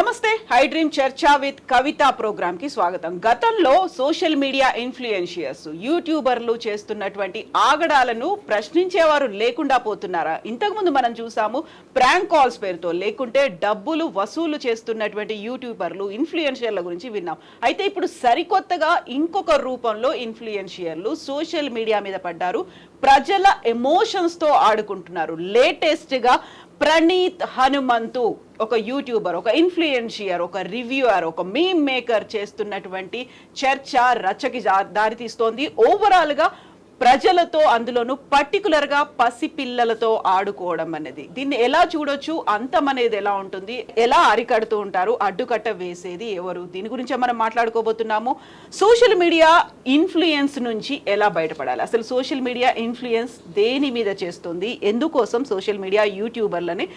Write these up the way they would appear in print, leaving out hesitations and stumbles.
నమస్తే high dream చర్చా with Kavitha programme కి స్వాగతం. గతంలో సోషల్ మీడియా ఇన్ఫ్లుయెన్షియర్స్ యూట్యూబర్లు చేస్తున్నటువంటి ఆగడాలను ప్రశ్నించేవారు లేకుండా పోతున్నారా? ఇంతకుముందు మనం చూసాము ప్రాంక్ కాల్స్ పేరుతో లేకుంటే డబ్బులు వసూలు చేస్తున్నటువంటి యూట్యూబర్లు ఇన్ఫ్లుయెన్షియర్ల గురించి విన్నాం. అయితే ఇప్పుడు సరికొత్తగా ఇంకొక రూపంలో ఇన్ఫ్లుయెన్షియర్లు సోషల్ మీడియా మీద పడ్డారు. ప్రజల ఎమోషన్స్ తో ఆడుకుంటున్నారు. లేటెస్ట్ గా ప్రణీత్ హనుమంతు ఒక యూట్యూబర్, ఒక ఇన్ఫ్లుయెన్షియర్, ఒక రివ్యూయర్, ఒక మీమ్ మేకర్ చేస్తున్నటువంటి చర్చ రచ్చకి దారితీస్తోంది. ఓవరాల్ గా ప్రజలతో, అందులోనూ పర్టికులర్ గా పసిపిల్లలతో ఆడుకోవడం అనేది, దీన్ని ఎలా చూడొచ్చు, అంతం అనేది ఎలా ఉంటుంది, ఎలా అరికడుతూ ఉంటారు, అడ్డుకట్ట వేసేది ఎవరు, దీని గురించి మనం మాట్లాడుకోబోతున్నాము. సోషల్ మీడియా ఇన్ఫ్లుయెన్స్ నుంచి ఎలా బయటపడాలి, అసలు సోషల్ మీడియా ఇన్ఫ్లుయెన్స్ దేని మీద చేస్తుంది, ఎందుకోసం సోషల్ మీడియా యూట్యూబర్లని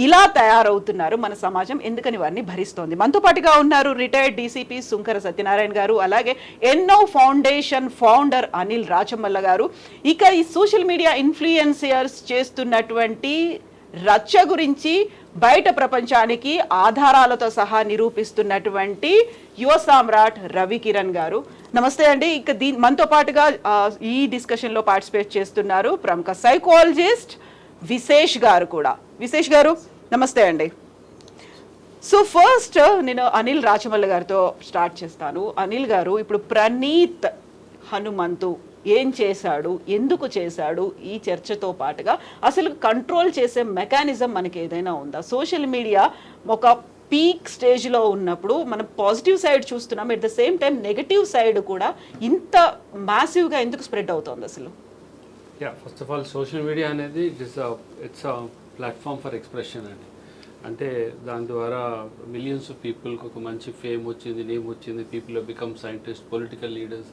ఇలా తయారవుతున్నారు, మన సమాజం ఎందుకని వారిని భరిస్తోంది. మనతో పాటుగా ఉన్నారు రిటైర్డ్ డీసీపీ సుంకర సత్యనారాయణ గారు, అలాగే ఎన్నో ఫౌండేషన్ ఫౌండర్ అనిల్ రాచమల్ల గారు. ఇక ఈ సోషల్ మీడియా ఇన్ఫ్లుయెన్సర్స్ చేస్తున్నటువంటి రచ్చ గురించి బయట ప్రపంచానికి ఆధారాలతో సహా నిరూపిస్తున్నటువంటి యువ సామ్రాట్ రవి కిరణ్ గారు. నమస్తే అండి. ఇక మనతో పాటుగా ఈ డిస్కషన్ లో పార్టిసిపేట్ చేస్తున్నారు ప్రముఖ సైకాలజిస్ట్ విశేష్ గారు కూడా. విశేష్ గారు నమస్తే అండి. సో ఫస్ట్ నేను అనిల్ రాచమల్ల గారితో స్టార్ట్ చేస్తాను. అనిల్ గారు, ఇప్పుడు ప్రణీత్ హనుమంతు ఏం చేశాడు, ఎందుకు చేశాడు, ఈ చర్చతో పాటుగా అసలు కంట్రోల్ చేసే మెకానిజం మనకి ఏదైనా ఉందా? సోషల్ మీడియా ఒక పీక్ స్టేజ్లో ఉన్నప్పుడు మనం పాజిటివ్ సైడ్ చూస్తున్నాం, at the same time negative side కూడా ఇంత మ్యాసివ్గా ఎందుకు స్ప్రెడ్ అవుతుంది అసలు? First of all social media అనేది ఇట్స్ ప్లాట్ఫామ్ ఫర్ ఎక్స్ప్రెషన్ అండి. అంటే దాని ద్వారా మిలియన్స్ ఆఫ్ పీపుల్కి ఒక మంచి ఫేమ్ వచ్చింది, నేమ్ వచ్చింది. People have become scientist, political leaders,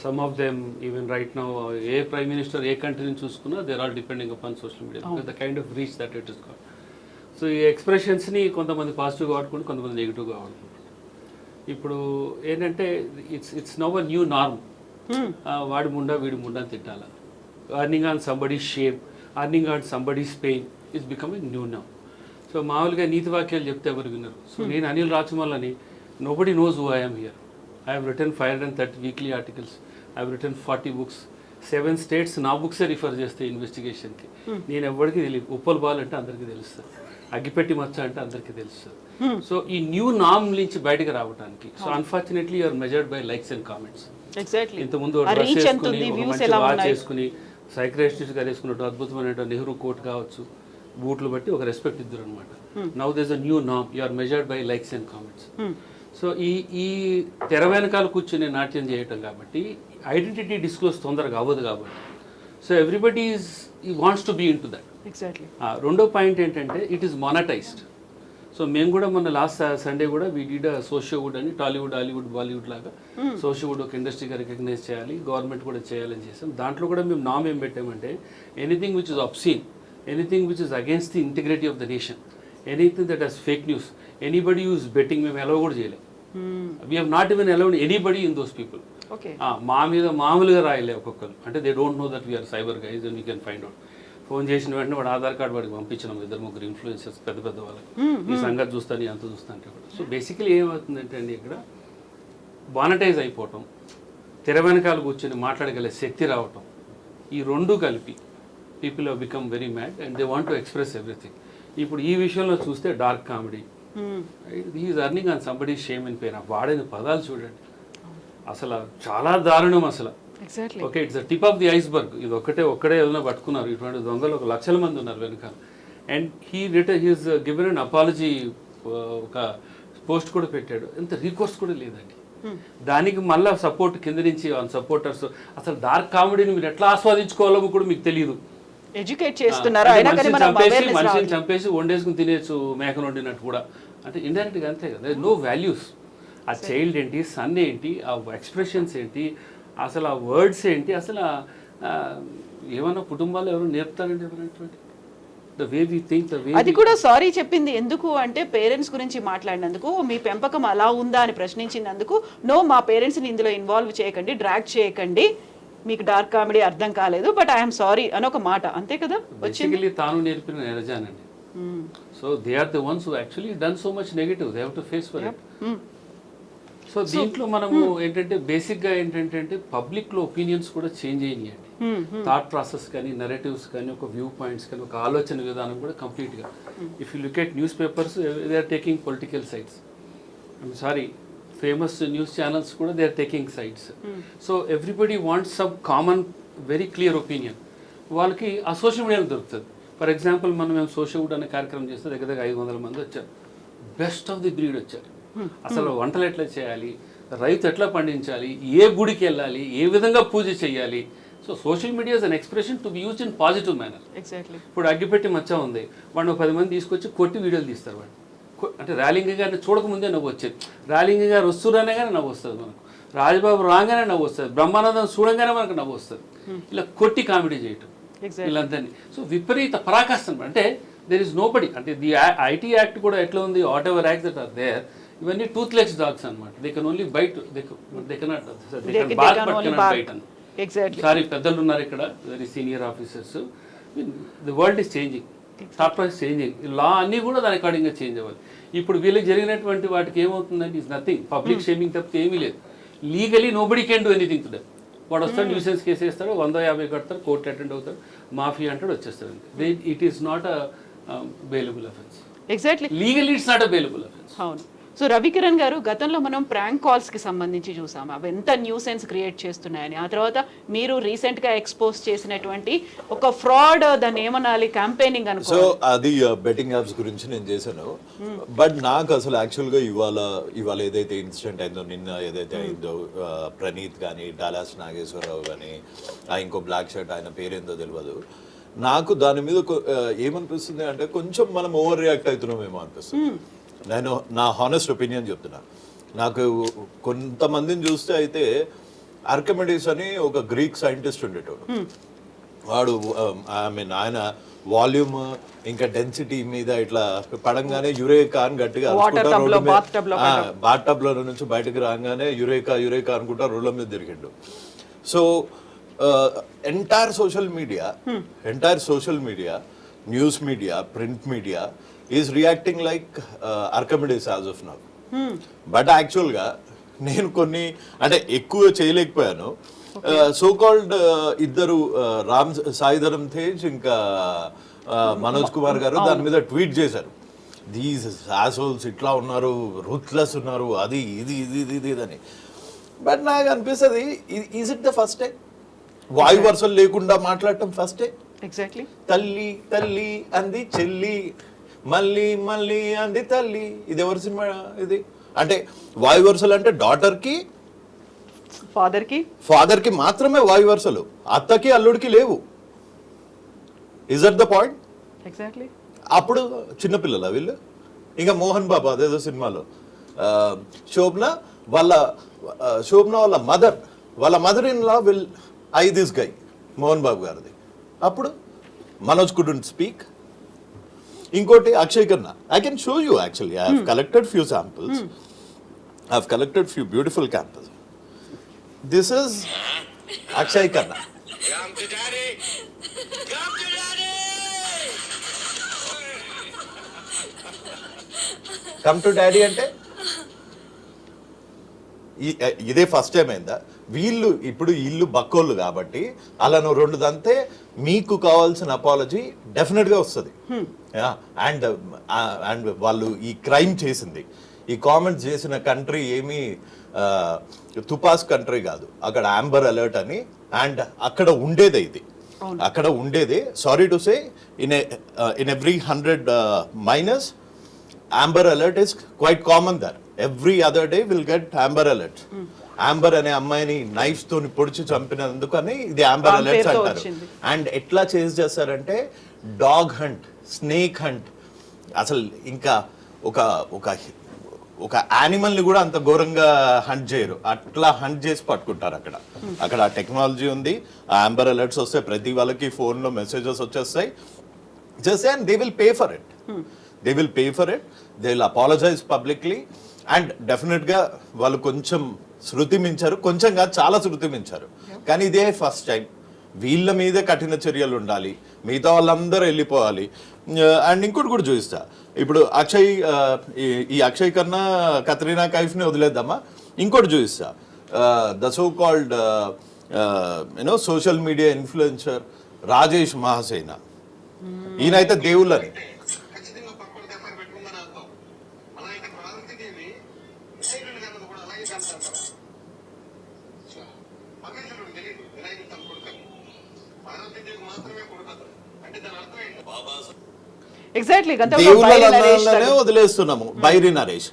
some of them even right now a prime minister a కంట్రీని చూసుకున్నా they are depending upon social media because the kind of reach that it is got. So ఈ ఎక్స్ప్రెషన్స్ని కొంతమంది పాజిటివ్గా వాడుకుంటారు, కొంతమంది నెగిటివ్గా వాడుకుంటారు. ఇప్పుడు ఏంటంటే it's now a new norm. వాడి ముండా వీడి Munda తిట్టాలా, earning on somebody's shame, earning on somebody's pain is becoming new now. So మామూలుగా నీతి వాక్యాలు చెప్తే ఎవరు విన్నారు. సో నేను అనిల్ రాచమల్లని, nobody knows who I am here. I have written 530 weekly articles, I have written 40 books, 7 states నా బుక్సే రిఫర్ చేస్తే ఇన్వెస్టిగేషన్కి. నేను ఎవరికి తెలియదు. ఉప్పల్ బాల్ అంటే అందరికీ తెలుస్తుంది, అగ్గిపెట్టి మచ్చ అంటే అందరికీ తెలుస్తుంది. సో ఈ న్యూ నామ్ నుంచి బయటకు రావడానికి, so unfortunately you are measured by likes and comments. ఇంతకుముందు డ్రెస్ వేసుకుని, మంచి వాచ్ చేసుకుని, సైక్రాటిస్ట్ గారు వేసుకున్నట్టు అద్భుతమైన నెహ్రూ కోట్ కావచ్చు, బూట్లు బట్టి ఒక రెస్పెక్ట్ ఇద్దరు అనమాట. నౌ దేస్ అ న్యూ నామ్, you are measured by likes and comments. So ఈ తెర వెనకాల కూర్చొని నాట్యం చేయటం కాబట్టి ఐడెంటిటీ డిస్క్లోజ్ తొందరగా అవ్వదు కాబట్టి, so everybody wants to be into that. రెండో పాయింట్ ఏంటంటే ఇట్ ఈస్ మానిటైజ్డ్. సో మేము కూడా మొన్న లాస్ట్ సండే కూడా వీ డిడ్ సోషియోవుడ్ అని, టాలీవుడ్, హాలీవుడ్, బాలీవుడ్ లాగా సోషియోవుడ్ ఒక ఇండస్ట్రీగా రికగ్నైజ్ చేయాలి, గవర్నమెంట్ కూడా చేయాలని చేసాం. దాంట్లో కూడా మేము నామ్ ఏం పెట్టామంటే anything which is obscene, anything which is against the integrity of the nation, anything that has fake news, anybody use betting మేము అలౌ కూడా చేయలేము. We have not even allowed anybody in those people. మా మీద మామూలుగా రాయలే ఒక్కొక్కరు, అంటే they don't know that we are cyber guys and we can find out. Phone చేసిన వెంటనే వాడు ఆధార్ కార్డు వాడికి పంపించినాం, 2-3 ఇన్ఫ్లుయెన్సర్స్ పెద్ద పెద్ద వాళ్ళకి, ఈ సంగతి చూస్తాను అంత చూస్తాను అంటే కూడా. సో బేసికలీ ఏమవుతుందంటే అండి, ఇక్కడ మానిటైజ్ అయిపోవటం, తెర వెనకాల కూర్చొని మాట్లాడగలిగే శక్తి రావటం, ఈ రెండు కలిపి people have become very mad and they want to express everything. ఇప్పుడు ఈ విషయంలో చూస్తే dark comedy, he is earning on somebody shame and pain. వాడిన పదాలు చూడండి, అసలు చాలా దారుణం అసలు. Okay, it's the tip of the iceberg. ఇది ఒక్కడే ఏదైనా పట్టుకున్నారు, ఇటువంటి దొంగలు 1,00,000 మంది ఉన్నారు వెనకాల. And he's given an apology, ఒక పోస్ట్ కూడా పెట్టాడు, ఎంత రీకోర్స్ కూడా లేదండి. దానికి మళ్ళీ సపోర్ట్ కింద నుంచి సపోర్టర్స్. అసలు డార్క్ కామెడీని మీరు ఎట్లా ఆస్వాదించుకోవాలో కూడా మీకు తెలియదు. ఎడ్యుకేట్ చేస్తున్నారు, మనిషిని చంపేసి వండేసుకుని తినేచ్చు మేకను వండినట్టు కూడా. అంటే ఇండైరెక్ట్గా అంతే కదా, నో వాల్యూస్. ఆ చైల్డ్ ఏంటి, సన్ ఏంటి, ఆ ఎక్స్ప్రెషన్స్ ఏంటి, అసలు ఆ వర్డ్స్ ఏంటి, అసలు ఏమన్నా కుటుంబాలు ఎవరు నేర్పుతారండి ఎవరైనటువంటి the way we think, the way. అది కూడా సారీ చెప్పింది ఎందుకు అంటే, పేరెంట్స్ గురించి మాట్లాడినందుకు, మీ పెంపకం అలా ఉందా అని ప్రశ్నించినందుకు, నో మా పేరెంట్స్ని ఇందులో ఇన్వాల్వ్ చేయకండి, డ్రాగ్ చేయకండి, మీకు డార్క్ కామెడీ అర్థం కాలేదు, బట్ ఐఎమ్ సారీ అని ఒక మాట, అంతే కదా వచ్చింది. తాను నేర్పిన నిరజానండి. So so they are the ones who actually done so much negative, they have to face for it. So దీంట్లో మనము ఏంటంటే బేసిక్గా ఏంటంటే పబ్లిక్లో ఒపీనియన్స్ కూడా చేంజ్ అయినాయండి. థాట్ ప్రాసెస్ కానీ, నెరేటివ్స్ కానీ, ఒక వ్యూ పాయింట్స్ కానీ, ఒక ఆలోచన విధానం కూడా కంప్లీట్గా. If you look at newspapers, they are taking political sides. I'm sorry, famous news channels కూడా they are taking sides. So everybody wants some common very clear opinion. వాళ్ళకి ఆ సోషల్ మీడియాలో దొరుకుతుంది. ఫర్ ఎగ్జాంపుల్ మేము social వుడ్ అనే కార్యక్రమం చేస్తే దగ్గర 500 మంది వచ్చారు. బెస్ట్ ఆఫ్ ది బ్రీడ్ వచ్చారు. అసలు వంటలు ఎట్లా చేయాలి, రైతు ఎట్లా పండించాలి, ఏ గుడికి వెళ్ళాలి, ఏ విధంగా పూజ చేయాలి. So social media is an expression to be used in positive manner. Exactly. ఇప్పుడు అగ్గిపెట్టి మచ్చ ఉంది, వాడిని 10 మంది తీసుకొచ్చి కొట్టి వీడియోలు తీస్తారు. వాడు అంటే ర్యాలింగ్ గారిని చూడకముందే నవ్వు వచ్చేది, ర్యాలింగ్ గారు వస్తురానే కానీ నవ్వు వస్తుంది మనకు, రాజబాబు రాగానే నవ్వు వస్తుంది, బ్రహ్మానందం చూడంగానే మనకు నవ్వు వస్తుంది. ఇలా కొట్టి కామెడీ చేయటం వీళ్ళందరినీ. సో విపరీత పరాకాష్ట అంటే దెర్ ఇస్ నో బడి. అంటే ది ఐటీ యాక్ట్ కూడా ఎట్లా ఉంది, whatever act that are there, ఇవన్నీ టూత్లెస్ డాగ్స్ అనమాట. They can only bite, they cannot bite అని. సారీ, పెద్దలు ఉన్నారు ఇక్కడ, very senior officers. The world is changing, thought process changing, law అన్నీ కూడా దాని అకార్డింగ్గా చేంజ్ అవ్వాలి. ఇప్పుడు వీళ్ళకి జరిగినటువంటి వాటికి ఏమవుతుందంటే ఈజ్ నథింగ్, పబ్లిక్ షేమింగ్ తప్పితే ఏమీ లేదు. Legally nobody can do anything today. వాడు వస్తాడు, న్యూసెన్స్ కేసు వేస్తాడు, 150 కడతారు, కోర్టు అటెండ్ అవుతారు, మాఫీ అంటాడు, వచ్చేస్తాడు. It is not a bailable offence. Exactly, legally it's not a bailable offence. అవును. సో రవికిరణ్ గారు, గతంలో మనం ప్రాంక్ కాల్స్కి సంబంధించి చూసాము, అవి ఎంత న్యూసెన్స్ క్రియేట్ చేస్తున్నాయని. ఆ తర్వాత మీరు రీసెంట్గా ఎక్స్పోజ్ చేసినటువంటి ఒక ఫ్రాడ్, దాన్ని ఏమనాలి, క్యాంపెయినింగ్ అనుకో. సో అది బెట్టింగ్ యాప్స్ గురించి నేను చేశాను. బట్ నాకు అసలు యాక్చువల్గా ఇవాళ ఏదైతే ఇన్సిడెంట్ అయిందో, నిన్న ఏదైతే అయిందో, ప్రణీత్ కానీ, డాలాస్ నాగేశ్వరరావు కానీ, ఇంకో బ్లాక్ షర్ట్ ఆయన పేరేందో తెలియదు, నాకు దాని మీద ఏమనిపిస్తుంది అంటే కొంచెం మనం ఓవర్ రియాక్ట్ అవుతున్నామేమో అనిపిస్తుంది. నేను నా హానెస్ట్ ఒపీనియన్ చెప్తున్నా. నాకు కొంతమందిని చూస్తే అయితే ఆర్కిమెడిస్ అని ఒక గ్రీక్ సైంటిస్ట్ ఉండేటోడు. వాడు ఆయన వాల్యూమ్ ఇంకా డెన్సిటీ మీద ఇట్లా పడంగానే యురేకా అని గట్టిగా బాత్ టబ్ లో నుంచి బయటకు రాగానే యురేకా అనుకుంటా రోడ్ల మీద తిరిగిండు. So entire social media, news media, print media is reacting like Archimedes as of now. But యాక్చువల్గా నేను కొన్ని అంటే ఎక్కువ చేయలేకపోయాను. సో కాల్డ్ ఇద్దరు సాయిధరం తేజ్ ఇంకా మనోజ్ కుమార్ గారు దాని మీద ట్వీట్ చేశారు. దీస్ ఆసోల్స్ ఇట్లా ఉన్నారు, రూత్లెస్ ఉన్నారు, అది ఇది అని. బట్ నాకు అనిపిస్తుంది, is it the first time వాయు వరుసలు లేకుండా మాట్లాడటం ఫస్ట్ టైం? ఎగ్జాక్ట్లీ. తల్లి తల్లి అంది చెల్లి, మళ్ళీ మళ్ళీ అంది తల్లి. ఇది ఎవరి సినిమా ఇది? అంటే వాయు వరుసలు అంటే డాటర్ కి ఫాదర్ కి మాత్రమే వాయు వరుసలు, అత్తకి అల్లుడికి లేవు. Is that the point? Exactly. అప్పుడు చిన్నపిల్లల వీళ్ళు. ఇంకా మోహన్ బాబు అదేదో సినిమాలో శోభన వాళ్ళ mother in law will I this guy, Mohan Babu గారిది. అప్పుడు మనోజ్ కుడెంట్ స్పీక్. ఇంకోటి Akshay Khanna. I can show you actually. I have collected few samples. I have collected few beautiful samples. This is Akshay Khanna. Come to daddy. Come to daddy. Come to daddy అంటే ఇదే first time అయిందా? ఇప్పుడు ఇల్లు బక్కోళ్ళు కాబట్టి అలా 2 దంతే మీకు కావాల్సిన apology డెఫినెట్గా వస్తుంది. అండ్ వాళ్ళు ఈ క్రైమ్ చేసింది, ఈ కామెంట్స్ చేసిన కంట్రీ ఏమీ తుపాస్ కంట్రీ కాదు, అక్కడ ఆంబర్ అలర్ట్ అని. అండ్ అక్కడ ఉండేదే sorry to say in every 100 minus amber alert is quite common there. Every other day will get amber alert. Amber అనే అమ్మాయిని నైఫ్ తోని పొడిచి చంపినందుకు అని ఇది ఆంబర్ అలర్ట్స్ అంటారు. అండ్ ఎట్లా చేస్తారంటే డాగ్ హంట్, స్నేక్ హంట్, అసలు ఇంకా ఒక యానిమల్ ని కూడా అంత ఘోరంగా హంట్ చేయరు, అట్లా హంట్ చేసి పట్టుకుంటారు. అక్కడ ఆ టెక్నాలజీ ఉంది. ఆ ఆంబర్ అలర్ట్స్ వస్తే ప్రతి వాళ్ళకి ఫోన్ లో మెసేజెస్ వచ్చేస్తాయి. Just and they will pay for it. They will apologise publicly. And definite గా వాళ్ళు కొంచెం శృతి మించారు, కొంచెం కాదు చాలా శృతి మించారు. కానీ ఇదే ఫస్ట్ టైం వీళ్ళ మీదే కఠిన చర్యలు ఉండాలి, మిగతా వాళ్ళందరూ వెళ్ళిపోవాలి. అండ్ ఇంకోటి కూడా చూపిస్తా, ఇప్పుడు ఈ అక్షయ్ కన్నా కత్రీనా కైఫ్ని వదిలేద్దామా, ఇంకోటి చూపిస్తా. The so called social media influencer Rajesh Mahasena, ఈయనైతే దేవుళ్ళని. ఎగ్జాక్ట్లీ దేవుళ్ళ నందంలోనే వదిలేస్తున్నాము, బైరి నరేష్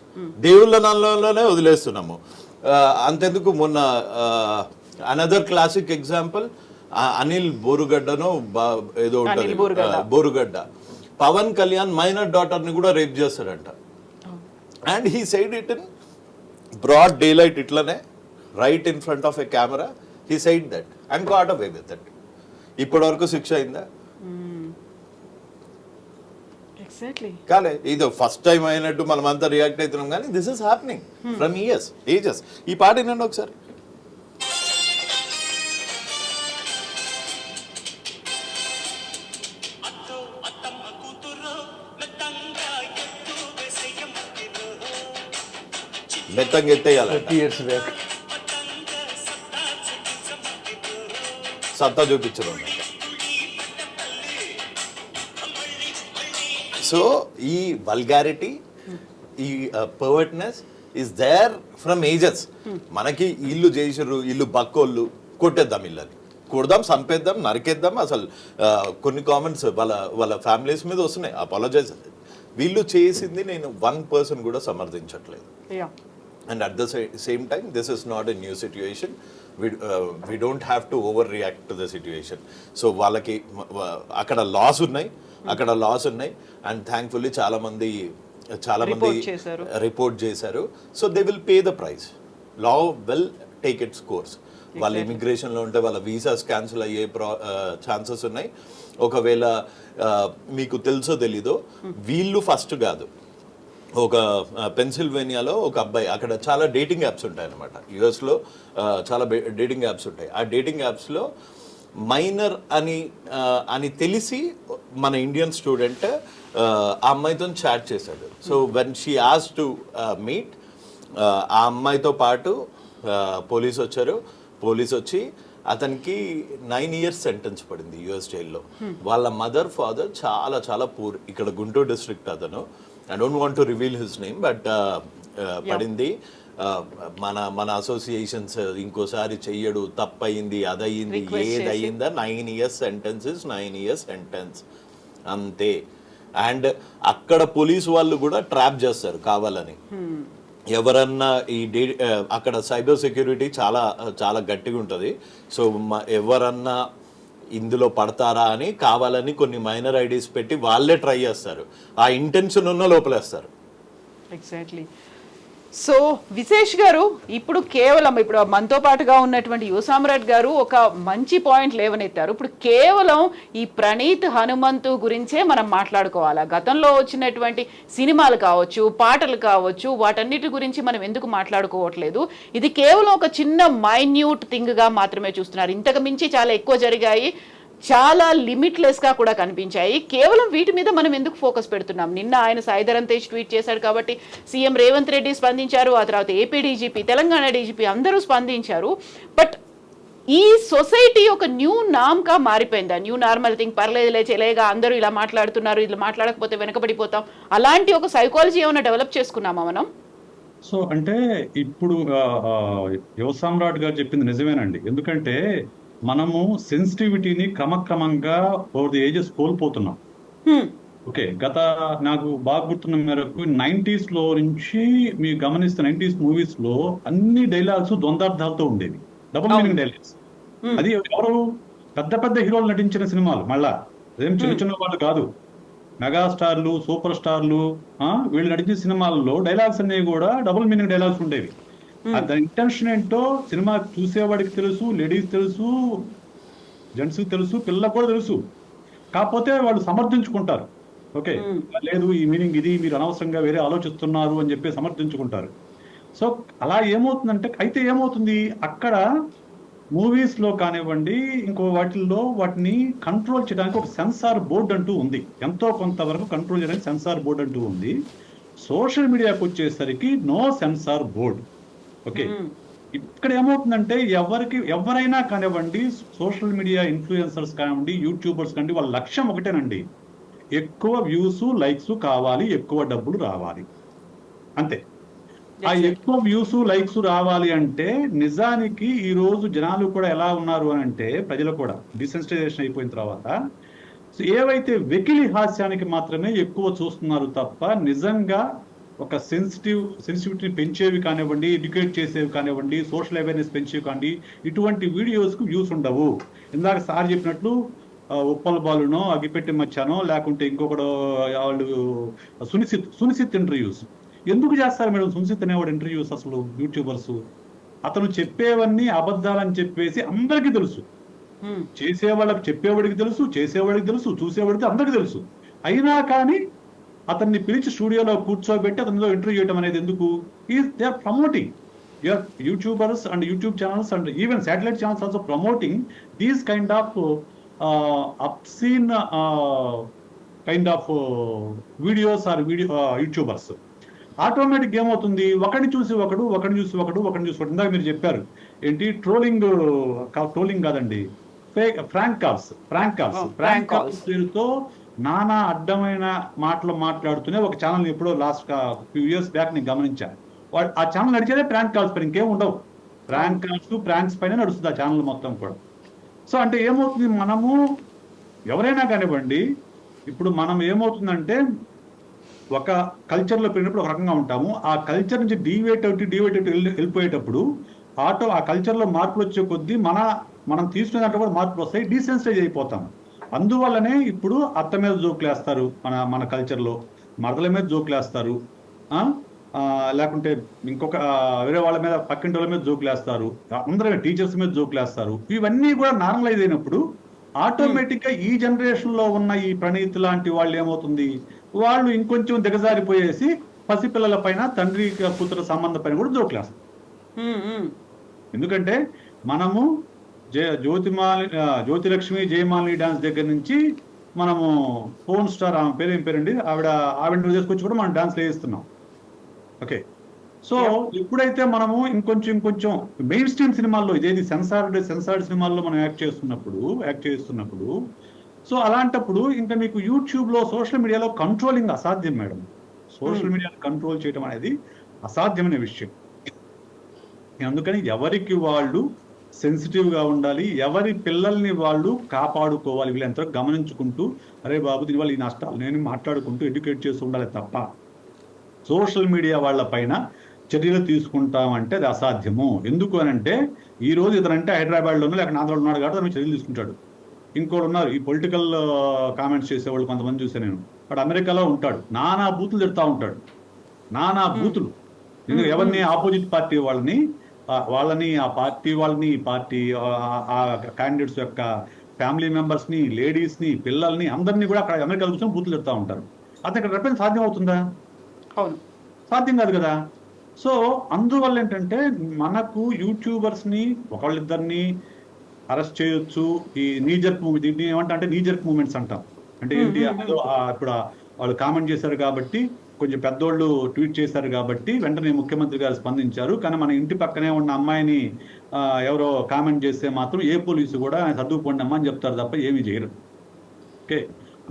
దేవుళ్ళ నందంలోనే వదిలేస్తున్నాము. అంతెందుకు మొన్న అనదర్ క్లాసిక్ ఎగ్జాంపుల్ అనిల్ బోరుగడ్డనో ఏదో ఉంటుంది, బోరుగడ్డ. పవన్ కళ్యాణ్ మైనర్ డాటర్ ని కూడా రేప్ చేస్తాడంట. And he said it in broad daylight, ఇట్లనే right in front of a camera he said that and got away with that. ఇప్పటి వరకు శిక్ష అయిందా? కాలే. ఇది ఫస్ట్ టైం అయినట్టు మనం అంతా రియాక్ట్ అవుతున్నాం, కానీ this is happening from ages. ఈ పాట వినండి ఒకసారి. మెత్తంగా ఎత్తేయాలి, 30 years back. సత్తా చూపించడం. సో ఈ వల్గారిటీ, ఈ పర్వర్ట్నెస్ ఈస్ దేర్ ఫ్రమ్ ఏజెస్. మనకి ఇల్లు చేసిర్రు, ఇల్లు బక్కోళ్ళు, కొట్టేద్దాం, ఇల్లని కొడదాం, చంపేద్దాం, నరికేద్దాం. అసలు కొన్ని కామెంట్స్ వాళ్ళ ఫ్యామిలీస్ మీద వస్తున్నాయి, అపాలజైజ్. వీళ్ళు చేసింది నేను 1% కూడా సమర్థించట్లేదు. And at the same time this is not a new situation. we don't have to overreact to the situation. సో వాళ్ళకి అక్కడ లాస్ ఉన్నాయి, అండ్ థ్యాంక్ఫుల్లీ చాలా మంది రిపోర్ట్ చేశారు. So they will pay the price. Law will take it's course. వాళ్ళ ఇమిగ్రేషన్లో ఉంటే వాళ్ళ వీసాస్ క్యాన్సిల్ అయ్యే ఛాన్సెస్ ఉన్నాయి. ఒకవేళ మీకు తెలుసో తెలీదో, వీళ్ళు ఫస్ట్ కాదు, ఒక పెన్సిల్వేనియాలో ఒక అబ్బాయి, అక్కడ చాలా డేటింగ్ యాప్స్ ఉంటాయి అన్నమాట. యుఎస్లో చాలా డేటింగ్ యాప్స్ ఉంటాయి. ఆ డేటింగ్ యాప్స్లో మైనర్ అని తెలిసి మన ఇండియన్ స్టూడెంట్ ఆ అమ్మాయితో చాట్ చేశాడు. So when she asked to meet, ఆ అమ్మాయితో పాటు పోలీస్ వచ్చి అతనికి 9 years సెంటెన్స్ పడింది యుఎస్ జైల్లో. వాళ్ళ మదర్ ఫాదర్ చాలా చాలా పూర్. ఇక్కడ గుంటూరు డిస్ట్రిక్ట్ అతను. I don't want to reveal his name, but పడింది. మన అసోసియేషన్స్ ఇంకోసారి చెయ్యడు, తప్పయింది, అదయింది, ఏదయిందా, 9 years sentence is 9 years sentence అంతే. అండ్ అక్కడ పోలీసు వాళ్ళు కూడా ట్రాప్ చేస్తారు కావాలని. ఎవరన్నా అక్కడ సైబర్ సెక్యూరిటీ చాలా చాలా గట్టిగా ఉంటుంది. సో ఎవరన్నా ఇందులో పడతారా అని కావాలని కొన్ని మైనర్ ఐడీస్ పెట్టి వాళ్ళే ట్రై చేస్తారు. ఆ ఇంటెన్షన్ ఉన్న లోపలేస్తారు. ఎగ్జాక్ట్లీ. సో విశేష్ గారు, ఇప్పుడు మనతో పాటుగా ఉన్నటువంటి యువ సామ్రాట్ గారు ఒక మంచి పాయింట్ లేవనెత్తారు. ఇప్పుడు కేవలం ఈ ప్రణీత్ హనుమంతు గురించే మనం మాట్లాడుకోవాలా? గతంలో వచ్చినటువంటి సినిమాలు కావచ్చు, పాటలు కావచ్చు, వాటన్నిటి గురించి మనం ఎందుకు మాట్లాడుకోవట్లేదు? ఇది కేవలం ఒక చిన్న మైన్యూట్ థింగ్గా మాత్రమే చూస్తున్నారు. ఇంతకు మించి చాలా ఎక్కువ జరిగాయి, చాలా లిమిట్లెస్గా కూడా కనిపించాయి. కేవలం వీటి మీద మనం ఎందుకు ఫోకస్ పెడుతున్నాం? నిన్న ఆయన సాయిధరం తేజ్ ట్వీట్ చేశాడు కాబట్టి సీఎం రేవంత్ రెడ్డి స్పందించారు, ఆ తర్వాత ఏపీ డీజీపీ, తెలంగాణ డీజీపీ అందరూ స్పందించారు. బట్ ఈ సొసైటీ ఒక న్యూ నామ్గా మారిపోయిందా? న్యూ నార్మల్ థింగ్, పర్లేదులే, చెలేగా అందరూ ఇలా మాట్లాడుతున్నారు, ఇలా మాట్లాడకపోతే వెనకబడిపోతాం, అలాంటి ఒక సైకాలజీ ఏమైనా డెవలప్ చేసుకున్నామా మనం? సో అంటే ఇప్పుడు యువ సామ్రాట్ గారు చెప్పింది నిజమేనండి. ఎందుకంటే మనము సెన్సిటివిటీని క్రమక్రమంగా ఓవర్ ది ఏజెస్ కోల్పోతున్నాం. ఓకే, నాకు బాగా గుర్తున్న మేరకు 90s లో నుంచి మీరు గమనిస్తే 90s మూవీస్ లో అన్ని డైలాగ్స్ ద్వంద్వార్థాలతో ఉండేవి, డబుల్ మీనింగ్ డైలాగ్స్. అది ఎవరు పెద్ద పెద్ద హీరోలు నటించిన సినిమాలు, మళ్ళా అదేం చిన్న చిన్న వాళ్ళు కాదు, మెగాస్టార్లు, సూపర్ స్టార్లు, వీళ్ళు నటించిన సినిమాల్లో డైలాగ్స్ అనేవి కూడా డబుల్ మీనింగ్ డైలాగ్స్ ఉండేవి. దాని ఇంటెన్షన్ ఏంటో సినిమా చూసేవాడికి తెలుసు, లేడీస్ తెలుసు, జెంట్స్ తెలుసు, పిల్లలకు కూడా తెలుసు. కాకపోతే వాళ్ళు సమర్థించుకుంటారు. ఓకే, లేదు ఈ మీనింగ్ ఇది, మీరు అనవసరంగా వేరే ఆలోచిస్తున్నారు అని చెప్పి సమర్థించుకుంటారు. సో అలా ఏమవుతుందంటే, అయితే ఏమవుతుంది, అక్కడ మూవీస్లో కానివ్వండి, ఇంకో వాటిల్లో వాటిని కంట్రోల్ చేయడానికి ఒక సెన్సార్ బోర్డు అంటూ ఉంది. ఎంతో కొంతవరకు కంట్రోల్ చేయడానికి సెన్సార్ బోర్డు అంటూ ఉంది. సోషల్ మీడియాకి వచ్చేసరికి నో సెన్సార్ బోర్డు. ఓకే, ఇక్కడ ఏమవుతుందంటే ఎవరైనా కానివ్వండి, సోషల్ మీడియా ఇన్ఫ్లుయెన్సర్స్ కానివ్వండి, యూట్యూబర్స్ కానివ్వండి, వాళ్ళ లక్ష్యం ఒకటేనండి, ఎక్కువ వ్యూస్ లైక్స్ కావాలి, ఎక్కువ డబ్బులు రావాలి, అంతే. ఆ ఎక్కువ వ్యూస్ లైక్స్ రావాలి అంటే నిజానికి ఈ రోజు జనాలు కూడా ఎలా ఉన్నారు అని అంటే, ప్రజలు కూడా డిసెన్సిటైజేషన్ అయిపోయిన తర్వాత ఏవైతే వెకిలి హాస్యానికి మాత్రమే ఎక్కువ చూస్తున్నారు తప్ప నిజంగా ఒక సెన్సిటివిటీని పెంచేవి కానివ్వండి, ఎడ్యుకేట్ చేసేవి కానివ్వండి, సోషల్ అవేర్నెస్ పెంచేవి కానివ్వండి, ఇటువంటి వీడియోస్కు వ్యూస్ ఉండవు. ఇందాక సార్ చెప్పినట్లు ఉప్పల్ బాలునో, అగిపెట్టి మచ్చానో, లేకుంటే ఇంకొకడు వాళ్ళు సునిసిత్ ఇంటర్వ్యూస్ ఎందుకు చేస్తారు మేడం? సునిసిత్ అనేవాడు ఇంటర్వ్యూస్ అసలు యూట్యూబర్స్ అతను చెప్పేవన్నీ అబద్ధాలని చెప్పేసి అందరికీ తెలుసు. చేసేవాళ్ళకి చెప్పేవాడికి తెలుసు, చేసేవాడికి తెలుసు, చూసేవాడికి అందరికీ తెలుసు. అయినా కానీ అతన్ని పిలిచి స్టూడియోలో కూర్చోబెట్టి అతనిలో ఇంటర్వ్యూ చేయడం అనేది ఎందుకు? They are promoting YouTubers and YouTube channels and even satellite channels also promoting these kind of obscene kind of videos or YouTubers. Automatic ఏమవుతుంది, ఒకడిని చూసి ఒకడు, ఇందాక మీరు చెప్పారు ఏంటి, ట్రోలింగ్ కాదండి, ఫ్రాంక్ కాల్స్ పేరుతో నానా అడ్డమైన మాటలు మాట్లాడుతూనే ఒక ఛానల్ ఎప్పుడో లాస్ట్ ఫ్యూ ఇయర్స్ బ్యాక్ నేను గమనించాను. ఆ ఛానల్ నడిచేదే ప్రాంక్ కాల్స్ పైన, ఇంకేం ఉండవు. ప్రాంక్స్ పైన నడుస్తుంది ఆ ఛానల్ మొత్తం కూడా. సో అంటే ఏమవుతుంది, మనము ఎవరైనా కానివ్వండి, ఇప్పుడు మనం ఏమవుతుందంటే ఒక కల్చర్లో పెరిగినప్పుడు ఒక రకంగా ఉంటాము, ఆ కల్చర్ నుంచి డీవేట్ వెళ్ళిపోయేటప్పుడు ఆ కల్చర్లో మార్పులు వచ్చే కొద్దీ మనం తీసుకునే దాంట్లో కూడా మార్పులు వస్తాయి, డీసెన్సిటైజ్ అయిపోతాం. అందువల్లనే ఇప్పుడు అత్త మీద జోకులు వేస్తారు, మన కల్చర్లో మరదల మీద జోకులు వేస్తారు, లేకుంటే ఇంకొక వేరే వాళ్ళ మీద, పక్కింటి వాళ్ళ మీద జోకులు వేస్తారు, అందరూ టీచర్స్ మీద జోకులు వేస్తారు. ఇవన్నీ కూడా నార్మలైజ్ అయినప్పుడు ఆటోమేటిక్గా ఈ జనరేషన్లో ఉన్న ఈ ప్రణీత్ లాంటి వాళ్ళు ఏమవుతుంది, వాళ్ళు ఇంకొంచెం దిగజారిపోయేసి పసిపిల్లల పైన, తండ్రి కూతురు సంబంధం పైన కూడా జోకులు వేస్తారు. ఎందుకంటే మనము జ్యోతిలక్ష్మి జయమాలిని డాన్స్ దగ్గర నుంచి మనము ఫోన్ స్టార్, ఆమె ఏం పేరండి, ఆవిడ చేసుకొచ్చి కూడా మనం డాన్స్ వేయిస్తున్నాం. ఓకే, సో ఎప్పుడైతే మనము ఇంకొంచెం మెయిన్ స్ట్రీమ్ సినిమాల్లో, ఇదేది సెన్సార్డ్ సినిమాల్లో మనం యాక్ట్ చేస్తున్నప్పుడు సో అలాంటప్పుడు ఇంకా మీకు యూట్యూబ్లో, సోషల్ మీడియాలో కంట్రోలింగ్ అసాధ్యం మేడం. సోషల్ మీడియాను కంట్రోల్ చేయడం అనేది అసాధ్యమైన విషయం. అందుకని ఎవరికి వాళ్ళు సెన్సిటివ్గా ఉండాలి, ఎవరి పిల్లల్ని వాళ్ళు కాపాడుకోవాలి, వీళ్ళంతా గమనించుకుంటూ, అరే బాబు దీనివల్ల ఈ నష్టాలు నేను మాట్లాడుకుంటూ ఎడ్యుకేట్ చేస్తూ ఉండాలి తప్ప సోషల్ మీడియా వాళ్ళ పైన చర్యలు తీసుకుంటామంటే అది అసాధ్యము. ఎందుకు అని అంటే, ఈ రోజు ఇతనంటే హైదరాబాద్లోనూ లేక ఆంధ్రాలో ఉన్నాడు కాబట్టి అతను చర్యలు తీసుకుంటాడు. ఇంకోటి ఉన్నారు, ఈ పొలిటికల్ కామెంట్స్ చేసేవాళ్ళు కొంతమంది చూసాను నేను, వాడు అమెరికాలో ఉంటాడు, నానా బూతులు తిడతా ఉంటాడు, నానా బూతులు. ఎందుకంటే ఎవరిని, ఆపోజిట్ పార్టీ వాళ్ళని, ఆ పార్టీ వాళ్ళని, ఈ పార్టీ ఆ క్యాండిడేట్స్ యొక్క ఫ్యామిలీ మెంబర్స్ని, లేడీస్ని, పిల్లల్ని, అందరినీ కూడా అక్కడ అమెరికాలో కూర్చొని బూతులు తిడతా ఉంటారు. అతను ఇక్కడ రెప్రెంట్ సాధ్యం అవుతుందా? అవును, సాధ్యం కాదు కదా. సో అందువల్ల ఏంటంటే మనకు యూట్యూబర్స్ని ఒకళ్ళిద్దరిని అరెస్ట్ చేయొచ్చు. ఈ నీజర్క్ మూవీ, దీన్ని ఏమంటే నీజర్క్ మూమెంట్స్ అంటాం. అంటే ఏంటి, ఇప్పుడు వాళ్ళు కామెంట్ చేశారు కాబట్టి, కొంచెం పెద్దోళ్ళు ట్వీట్ చేశారు కాబట్టి వెంటనే ముఖ్యమంత్రి గారు స్పందించారు. కానీ మన ఇంటి పక్కనే ఉన్న అమ్మాయిని ఎవరో కామెంట్ చేస్తే మాత్రం ఏ పోలీసు కూడా చదువుకోండి అమ్మా అని చెప్తారు తప్ప ఏమీ చేయరు. ఓకే,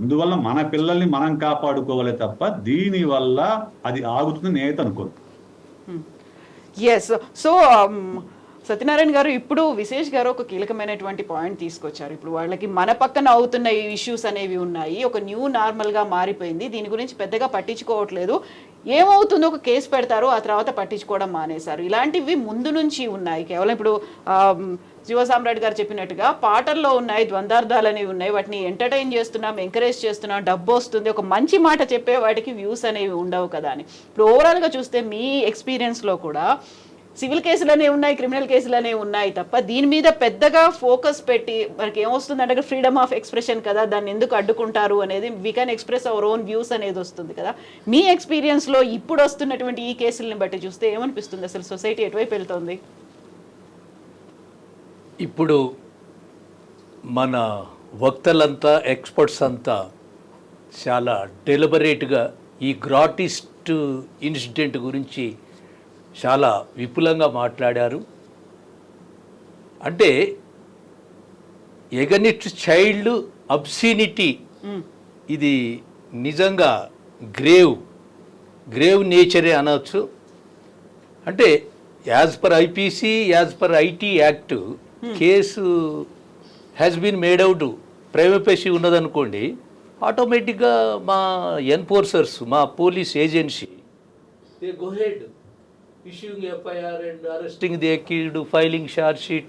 అందువల్ల మన పిల్లల్ని మనం కాపాడుకోవాలి తప్ప దీనివల్ల అది ఆగుతుంది నేనైతే అనుకోను. ఎస్, సో సత్యనారాయణ గారు, ఇప్పుడు విశేష్ గారు ఒక కీలకమైనటువంటి పాయింట్ తీసుకొచ్చారు. ఇప్పుడు వాళ్ళకి మన పక్కన అవుతున్న ఈ ఇష్యూస్ అనేవి ఉన్నాయి, ఒక న్యూ నార్మల్గా మారిపోయింది, దీని గురించి పెద్దగా పట్టించుకోవట్లేదు, ఏమవుతుందో ఒక కేసు పెడతారు, ఆ తర్వాత పట్టించుకోవడం మానేశారు. ఇలాంటివి ముందు నుంచి ఉన్నాయి. కేవలం ఇప్పుడు శివసామ్రాట్ గారు చెప్పినట్టుగా పాటల్లో ఉన్నాయి, ద్వందార్థాలు అనేవి ఉన్నాయి, వాటిని ఎంటర్టైన్ చేస్తున్నాం, ఎంకరేజ్ చేస్తున్నాం, డబ్బు వస్తుంది, ఒక మంచి మాట చెప్పే వాటికి వ్యూస్ అనేవి ఉండవు కదా అని. ఇప్పుడు ఓవరాల్గా చూస్తే మీ ఎక్స్పీరియన్స్లో కూడా సివిల్ కేసులు అనేవి ఉన్నాయి, క్రిమినల్ కేసులు అనేవి ఉన్నాయి తప్ప దీని మీద పెద్దగా ఫోకస్ పెట్టి మనకి ఏమొస్తుందంటే ఫ్రీడమ్ ఆఫ్ ఎక్స్ప్రెషన్ కదా, దాన్ని ఎందుకు అడ్డుకుంటారు అనేది, we can express our own views అనేది వస్తుంది కదా. మీ ఎక్స్పీరియన్స్లో ఇప్పుడు వస్తున్నటువంటి ఈ కేసులను బట్టి చూస్తే ఏమనిపిస్తుంది, అసలు సొసైటీ ఎటువైపు వెళ్తుంది? ఇప్పుడు మన వక్తలంతా ఎక్స్పర్ట్స్ అంతా చాలా డెలిబరేట్గా ఈ గ్రాటిస్ట్ ఇన్సిడెంట్ గురించి చాలా విపులంగా మాట్లాడారు. అంటే ఎగనిస్ట్ చైల్డ్ అబ్సీనిటీ ఇది నిజంగా గ్రేవ్ నేచరే అనవచ్చు. అంటే as per IPC, as per IT act case has been made out prima facie ఉన్నదనుకోండి, ఆటోమేటిక్గా మా ఎన్ఫోర్సర్స్, మా police agency they go ahead issuing FIR and arresting the accused, filing charge sheet.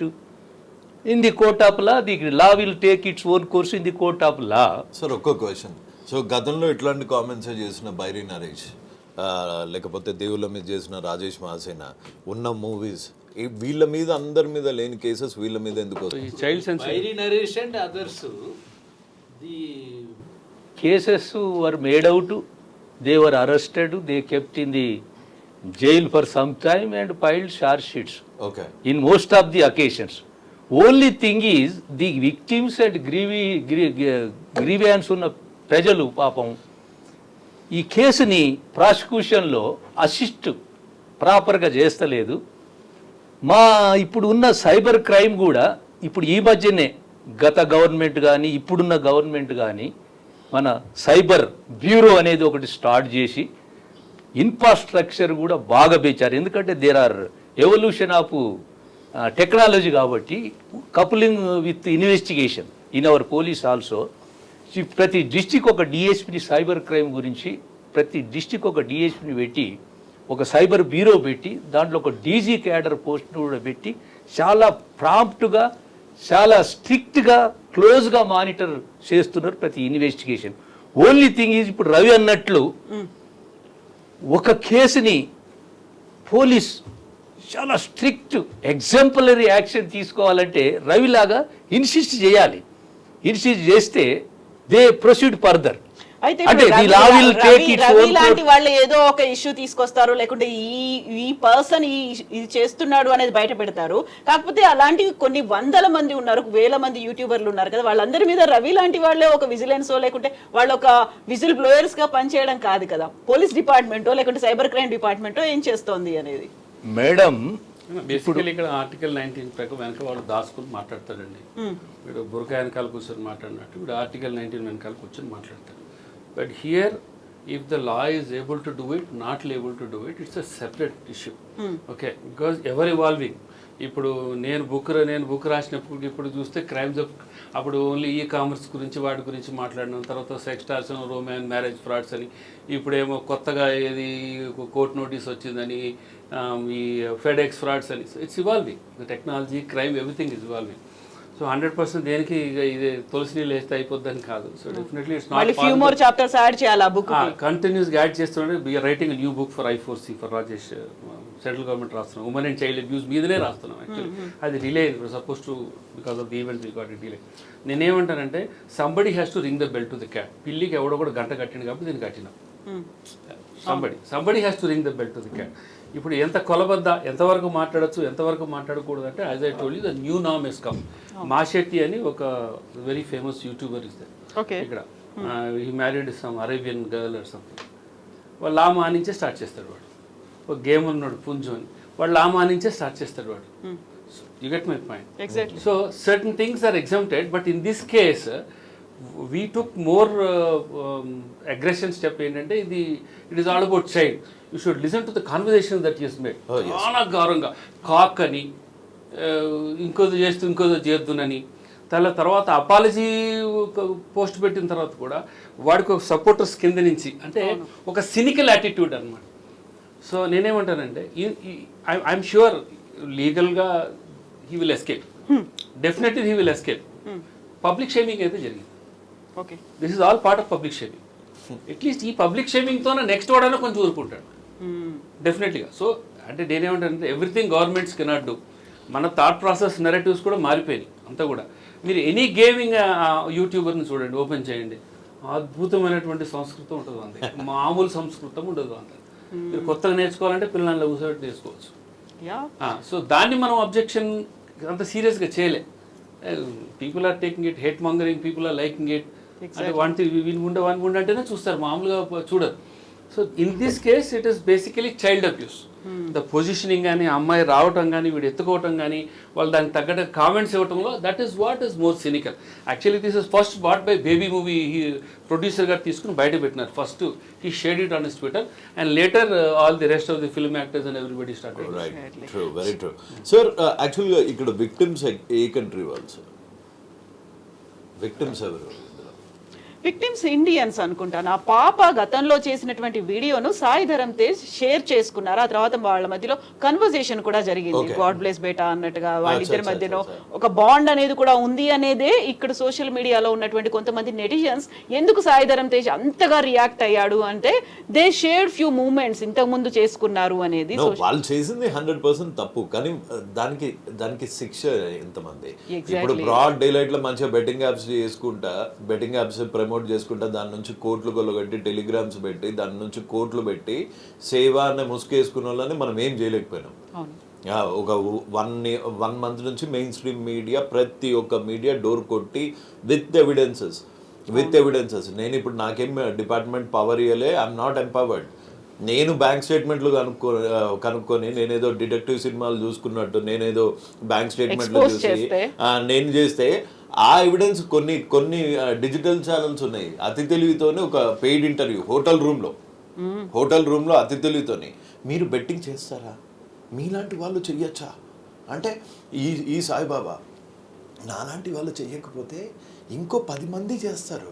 In the court of law, the law will take its own course in the court of law. Sir ఒక్క question. So గతంలో ఇట్లాంటి comments చేసిన బైరీ నరేష్, లేకపోతే దేవుళ్ళ మీద చేసిన రాజేష్ మహాసేన ఉన్న movies, వీళ్ళ మీద అందరి మీద లేని కేసెస్ వీళ్ళ మీద ఎందుకు వస్తాయి? Child sensitive Bairy Naresh and others, the cases were made out, they were arrested, they kept in the jail for some time and filed charge sheets okay. in most of the occasions. Only thing is the victims and grievance ఉన్న ప్రజలు పాపం ఈ కేసుని ప్రాసిక్యూషన్లో assist ప్రాపర్గా చేస్తలేదు. మా ఇప్పుడు ఉన్న సైబర్ క్రైమ్ కూడా ఇప్పుడు ఈ మధ్యనే గత గవర్నమెంట్ కానీ ఇప్పుడున్న గవర్నమెంట్ కానీ మన సైబర్ బ్యూరో అనేది ఒకటి స్టార్ట్ చేసి ఇన్ఫ్రాస్ట్రక్చర్ కూడా బాగా పెంచారు. ఎందుకంటే there are evolution of technology కాబట్టి, coupling with investigation in our police also. ప్రతి డిస్టిక్ ఒక డిఎస్పీని సైబర్ క్రైమ్ గురించి ప్రతి డిస్టిక్ ఒక డిఎస్పీని పెట్టి ఒక సైబర్ బ్యూరో పెట్టి దాంట్లో ఒక డీజీ క్యాడర్ పోస్ట్ను కూడా పెట్టి చాలా ప్రాంప్ట్గా చాలా స్ట్రిక్ట్గా క్లోజ్గా మానిటర్ చేస్తున్నారు ప్రతి ఇన్వెస్టిగేషన్. ఓన్లీ థింగ్ ఈజ్ ఇప్పుడు రవి అన్నట్లు ఒక కేసుని పోలీస్ చాలా స్ట్రిక్ట్ ఎగ్జాంపులరీ యాక్షన్ తీసుకోవాలంటే రవిలాగా ఇన్సిస్ట్ చేయాలి. ఇన్సిస్ట్ చేస్తే దే ప్రొసీడ్ ఫర్దర్. అయితే అంటే ఇప్పుడు the law will take its Ravi own లాంటి course. వాళ్ళు ఏదో ఒక ఇష్యూ తీసుకొస్తారు, లేకుంటే ఈ పర్సన్ ఇది చేస్తున్నాడు అనేది బయట పెడతారు. కాకపోతే అలాంటివి కొన్ని వందల మంది ఉన్నారు, వేల మంది యూట్యూబర్లు ఉన్నారు కదా, వాళ్ళందరి మీద రవి లాంటి వాళ్ళే ఒక విజిలెన్స్ లేకుంటే వాళ్ళు ఒక విజిల్ బ్లోయర్స్ గా పనిచేయడం కాదు కదా. పోలీస్ డిపార్ట్మెంటో లేకుంటే సైబర్ క్రైమ్ డిపార్ట్మెంటో ఏం చేస్తోంది అనేది. మేడం బేసికలీ ఇక్కడ ఆర్టికల్ 19 ప్రకారం వెనక వాళ్ళు దాచుకుని మాట్లాడతారండి. వీడు బురక వెనకాల కూర్చొని మాట్లాడినట్టు వీడు ఆర్టికల్ 19 వెనకాల కూర్చొని మాట్లాడతారు. But here if the law is able to do it, not able to do it, it's a separate issue. Okay, because ever evolving. ఇప్పుడు నేను బుక్ రాసినప్పుడు ఇప్పుడు చూస్తే క్రైమ్స్ ఆఫ్ అప్పుడు ఓన్లీ ఈ కామర్స్ గురించి వాటి గురించి మాట్లాడినాం, తర్వాత సెక్స్టార్స్, రోమాన్ మ్యారేజ్ ఫ్రాడ్స్ అని, ఇప్పుడేమో కొత్తగా ఏది కోర్ట్ నోటీస్ వచ్చిందని, ఈ ఫెడెక్స్ ఫ్రాడ్స్ అని. It's evolving, the technology, crime, everything is evolving. So 100% దేనికి ఇది తులసి నీళ్ళు వేస్తే అయిపోద్దని కాదు. So definitely it's not few more chapters add చేయాలి ఆ బుక్. కంటిన్యూస్ యాడ్ చేస్తుంటే we are writing new book for I4C for Rajesh. Central government రాస్తున్నాం, ఉమెన్ అండ్ చైల్డ్ అబ్యూస్ మీదనే రాస్తున్నాం. యాక్చువల్లీ అది డిలే అయింది, suppose to because of the event we got it delay. నేనేమంటానంటే somebody has to ring the bell to the cat. పిల్లికి ఎవడో కూడా గంట కట్టింది కాబట్టి దీన్ని కట్టినా. Somebody has to ring the bell to the cat. ఇప్పుడు ఎంత కొలబద్ద, ఎంతవరకు మాట్లాడచ్చు, ఎంతవరకు మాట్లాడకూడదు అంటే, as I told you, the new నామ్ హెస్ కమ్. మాషెట్టి అని ఒక very famous YouTuber is there ఇక్కడ. He married some Arabian girl or something. వాళ్ళు లామా నుంచే స్టార్ట్ చేస్తాడు వాడు. ఒక గేమ్ ఉన్నాడు పుంజు అని, వాడు లామా నుంచే స్టార్ట్ చేస్తాడు వాడు. You get my point. So certain things are exempted, but in this case we took more aggression step. ఏంటంటే ఇది it is all about child. You should listen to the conversation that is made. చాలా గౌరవంగా కాక్ అని, ఇంకోది చేస్తూ ఇంకోది చేద్దునని, తర్వాత apology post పెట్టిన తర్వాత కూడా వాడికి ఒక సపోర్టర్స్ కింద నుంచి, అంటే ఒక సినికల్ యాటిట్యూడ్ అనమాట. సో నేనేమంటానంటే ఐఎమ్ ష్యూర్ లీగల్గా he will escape, definitely he will escape. Public shaming అయితే జరిగింది. This is all part of public shaming. At least ఈ పబ్లిక్ షేమింగ్తోనే నెక్స్ట్ వాడైనా కొంచెం ఊరుకుంటాడు డెఫినెట్లీగా. సో అంటే నేనేమంటానంటే ఎవ్రీథింగ్ గవర్నమెంట్స్ కెనాట్ డూ. మన థాట్ ప్రాసెస్ నెరేటివ్స్ కూడా మారిపోయినాయి అంతా కూడా. మీరు ఎనీ గేమింగ్ యూట్యూబర్ని చూడండి, ఓపెన్ చేయండి, అద్భుతమైనటువంటి సంస్కృతం ఉంటుంది అంతే, మామూలు సంస్కృతం ఉండదు అంతే. మీరు కొత్తగా నేర్చుకోవాలంటే పిల్లల్ని కూర్చోబెట్టి నేర్చుకోవచ్చు. సో దాన్ని మనం అబ్జెక్షన్ అంత సీరియస్గా చేయలే. People are taking it, hate mongering, people are liking it. అంటే వాని గుండె అంటేనే చూస్తారు, మామూలుగా చూడరు. So in this case it is basically child abuse. The positioning కానీ, అమ్మాయి రావటం కానీ, వీడు ఎత్తుకోవటం కానీ, వాళ్ళు దానికి తగ్గట్టు కామెంట్స్ ఇవ్వటంలో that is what is more cynical. Actually this is first brought by Baby movie producer గారు తీసుకుని బయట పెట్టినారు. First he shared it on his Twitter and later all the rest of the film actors and everybody started. Right, true, very true. Sir యాక్చువల్గా ఇక్కడ victims ఏ country వాళ్ళు sir? Victims ఎవరు? Victims Indians అనుకుంటాను. ఆ పాప గతంలో చేసినటువంటి వీడియోను సాయి ధరమ్ తేజ్ షేర్ చేసుకున్నారు. ఆ తర్వాత వాళ్ళ మధ్యలో కన్వర్జేషన్ కూడా జరిగింది, గాడ్ బ్లెస్ బేటా అన్నట్టుగా. వాళ్ళిద్దరి మధ్యలో ఒక బాండ్ అనేది కూడా ఉంది అనేదే ఇక్కడ సోషల్ మీడియాలో ఉన్నటువంటి కొంతమంది నెటిజన్స్ ఎందుకు సాయి ధరమ్ తేజ్ అంతగా రియాక్ట్ అయ్యాడు అంటే దే షేర్డ్ ఫ్యూ మూమెంట్స్ ఇంతకు ముందు చేసుకున్నారు అనేది. వాళ్ళు చేసింది 100% తప్పు, కానీ దానికి శిక్ష ఎంతమంది? ఇప్పుడు బ్రాడ్ డే లైట్ లో మంచిగా బెట్టింగ్ యాప్స్ చేసుకుంటా, బెట్టింగ్ యాప్స్ ప్రమోట్ చేసుకుంటా, దాని నుంచి కోట్లు కొల్లగొట్టి టెలిగ్రామ్స్ పెట్టి, దాని నుంచి కోట్లు పెట్టి సేవ అనే ముసుకేసుకున్న వాళ్ళని మనం ఏం చేయలేకపోయినాం. ఒక 1 month నుంచి మెయిన్ స్ట్రీమ్ మీడియా, ప్రతి ఒక్క మీడియా డోర్ కొట్టి విత్ ఎవిడెన్సెస్. నేను ఇప్పుడు నాకేం డిపార్ట్మెంట్ పవర్ ఇవ్వలే, ఐఎమ్ నాట్ ఎంపవర్డ్. నేను బ్యాంక్ స్టేట్మెంట్లు కనుక్కొని నేనేదో డిటెక్టివ్ సినిమాలు చూసుకున్నట్టు నేనేదో బ్యాంక్ స్టేట్మెంట్లు చూసి నేను చేస్తే ఆ ఎవిడెన్స్ కొన్ని డిజిటల్ ఛానల్స్ ఉన్నాయి. అతి తెలివితోనే ఒక పెయిడ్ ఇంటర్వ్యూ హోటల్ రూమ్లో అతి తెలివితోనే మీరు బెట్టింగ్ చేస్తారా, మీలాంటి వాళ్ళు చెయ్యొచ్చా అంటే ఈ సాయిబాబా నాలాంటి వాళ్ళు చెయ్యకపోతే ఇంకో 10 మంది చేస్తారు,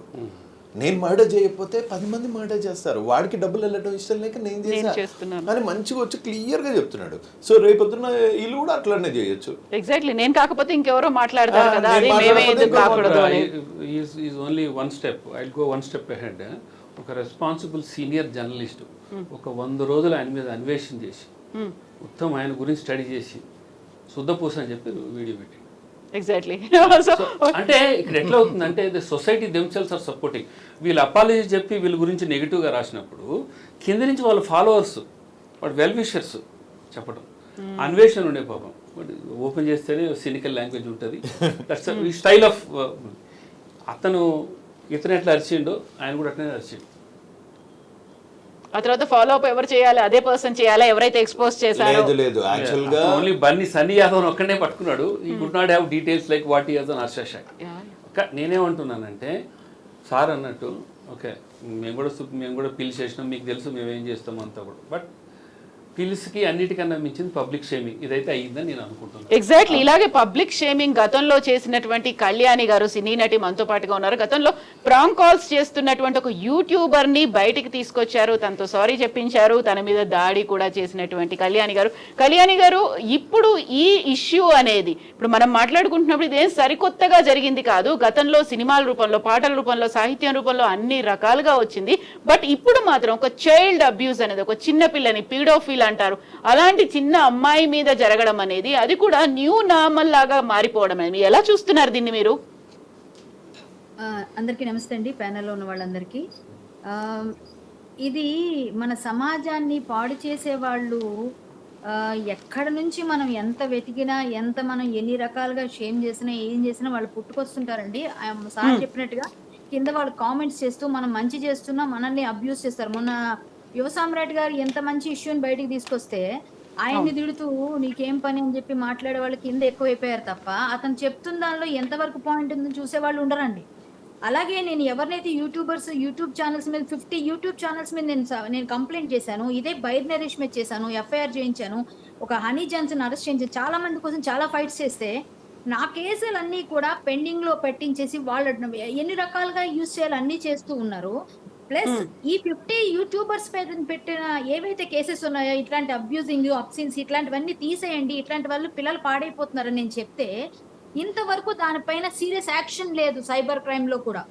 నేను మర్డర్ చేయకపోతే 10 మంది మర్డర్ చేస్తారు, వాడికి డబ్బులు వెళ్ళడం ఇష్టం లేక నేను చేస్తాను అని మంచిగా వచ్చి క్లియర్ గా చెప్తున్నాడు. సో రేపొద్దున వీళ్ళు కూడా అట్లానే చేయొచ్చు. ఎగ్జాక్ట్లీ, నేను కాకపోతే ఇంకెవరో మాట్లాడతారు కదా, అది మేమే ఎందుకు కాకూడదు అని. Is only one step, I'll go one step ahead. ఒక రెస్పాన్సిబుల్ సీనియర్ జర్నలిస్ట్ ఒక 100 రోజులు ఆయన మీద అన్వేషణ చేసి మొత్తం ఆయన గురించి స్టడీ చేసి శుద్ధపూస అని చెప్పి వీడియో పెట్టి ఎగ్జాక్ట్లీ. అంటే ఇక్కడ ఎట్లా అవుతుందంటే the society themselves are supporting. వీళ్ళు అపాలజీ చెప్పి వీళ్ళ గురించి నెగిటివ్గా రాసినప్పుడు కింద నుంచి వాళ్ళ ఫాలోవర్స్, వాడు వెల్ విషర్స్ చెప్పడం, అన్వేషణ ఉండే పాపం. ఓపెన్ చేస్తేనే సినికల్ లాంగ్వేజ్ ఉంటుంది. దట్స్ ఈ స్టైల్ ఆఫ్. ఇతను ఎట్లా అరిచిండో ఆయన కూడా అట్లనే అరిచిండు. ఆ తర్వాత ఫాలో అప్ ఎవరు చేయాలి, అదే పర్సన్ చేయాలా ఎవరైతే ఎక్స్పోజ్ చేశారో? లేదు యాక్చువల్గా ఓన్లీ బన్నీ సన్నీ యాదవ్ ఒక్కనే పట్టుకున్నాడు. ఈ good not have details like what is an Harsha. నేనేమంటున్నానంటే సార్ అన్నట్టు ఓకే మేము కూడా పిలిచి చేసినాం, మీకు తెలుసు మేము ఏం చేస్తాం అంతా కూడా. బట్ పిలిచికి అన్నిటికన్నా మించింది పబ్లిక్ షేమింగ్, ఇదైతే అయ్యిందని నేను అనుకుంటున్నాను. ఎగ్జాక్ట్లీ, ఇలాగే పబ్లిక్ షేమింగ్ గతంలో చేసినటువంటి కళ్యాణి గారు, సినీ నటి, మనతో పాటుగా ఉన్నారు. గతంలో ప్రాంక్ కాల్స్ చేస్తున్నటువంటి ఒక యూట్యూబర్ ని బయటికి తీసుకొచ్చారు, తనతో సారీ చెప్పించారు, తన మీద దాడి కూడా చేసినటువంటి కళ్యాణి గారు ఇప్పుడు ఈ ఇష్యూ అనేది ఇప్పుడు మనం మాట్లాడుకుంటున్నప్పుడు ఇదేం సరికొత్తగా జరిగింది కాదు. గతంలో సినిమాల రూపంలో, పాటల రూపంలో, సాహిత్యం రూపంలో అన్ని రకాలుగా వచ్చింది. బట్ ఇప్పుడు మాత్రం ఒక చైల్డ్ అబ్యూస్ అనేది, ఒక చిన్న పిల్లని పీడోఫిల్ అంటారు, అలాంటి చిన్న అమ్మాయి మీద జరగడం అనేది, అది కూడా న్యూ నార్మల్ లాగా మారిపోవడం అనేది ఎలా చూస్తున్నారు దీన్ని మీరు? అందరికీ నమస్తే అండి, ప్యానెల్లో ఉన్న వాళ్ళందరికీ. ఇది మన సమాజాన్ని పాడు చేసే వాళ్ళు ఎక్కడ నుంచి మనం ఎంత వెతికినా, ఎంత మనం ఎన్ని రకాలుగా షేమ్ చేసినా, ఏం చేసినా వాళ్ళు పుట్టుకొస్తుంటారండి. సార్ చెప్పినట్టుగా కింద వాళ్ళు కామెంట్స్ చేస్తూ మనం మంచి చేస్తున్నా మనల్ని అబ్యూస్ చేస్తారు. మొన్న యువ సామ్రాట్ గారు ఎంత మంచి ఇష్యూని బయటికి తీసుకొస్తే ఆయన్ని తిడుతూ నీకేం పని అని చెప్పి మాట్లాడే వాళ్ళు కింద ఎక్కువైపోయారు తప్ప అతను చెప్తున్న దానిలో ఎంతవరకు పాయింట్ ఉందని చూసే వాళ్ళు ఉండరండి. అలాగే నేను ఎవరినైతే యూట్యూబ్ ఛానల్స్ మీద 50 యూట్యూబ్ ఛానల్స్ మీద నేను కంప్లైంట్ చేశాను. ఇదే బైర్ నరేష్ మీద చేశాను, ఎఫ్ఐఆర్ చేయించాను, ఒక హనీ జాన్సన్ అరెస్ట్ చేయించాను, చాలా మంది కోసం చాలా ఫైట్స్ చేస్తే నా కేసులన్నీ కూడా పెండింగ్ లో పెట్టించేసి వాళ్ళు ఎన్ని రకాలుగా యూజ్ చేయాలి అన్ని చేస్తూ ఉన్నారు. ప్లస్ ఈ 50 యూట్యూబర్స్ పెట్టిన ఏవైతే కేసెస్ ఉన్నాయో ఇట్లాంటి అబ్యూజింగ్, అబ్సిన్స్ ఇట్లాంటివన్నీ తీసేయండి, ఇట్లాంటి వాళ్ళు పిల్లలు పాడైపోతున్నారని నేను చెప్తే ఇంతవరకు దానిపైన సీరియస్ యాక్షన్ లేదు. సైబర్ క్రైమ్ లో కూడా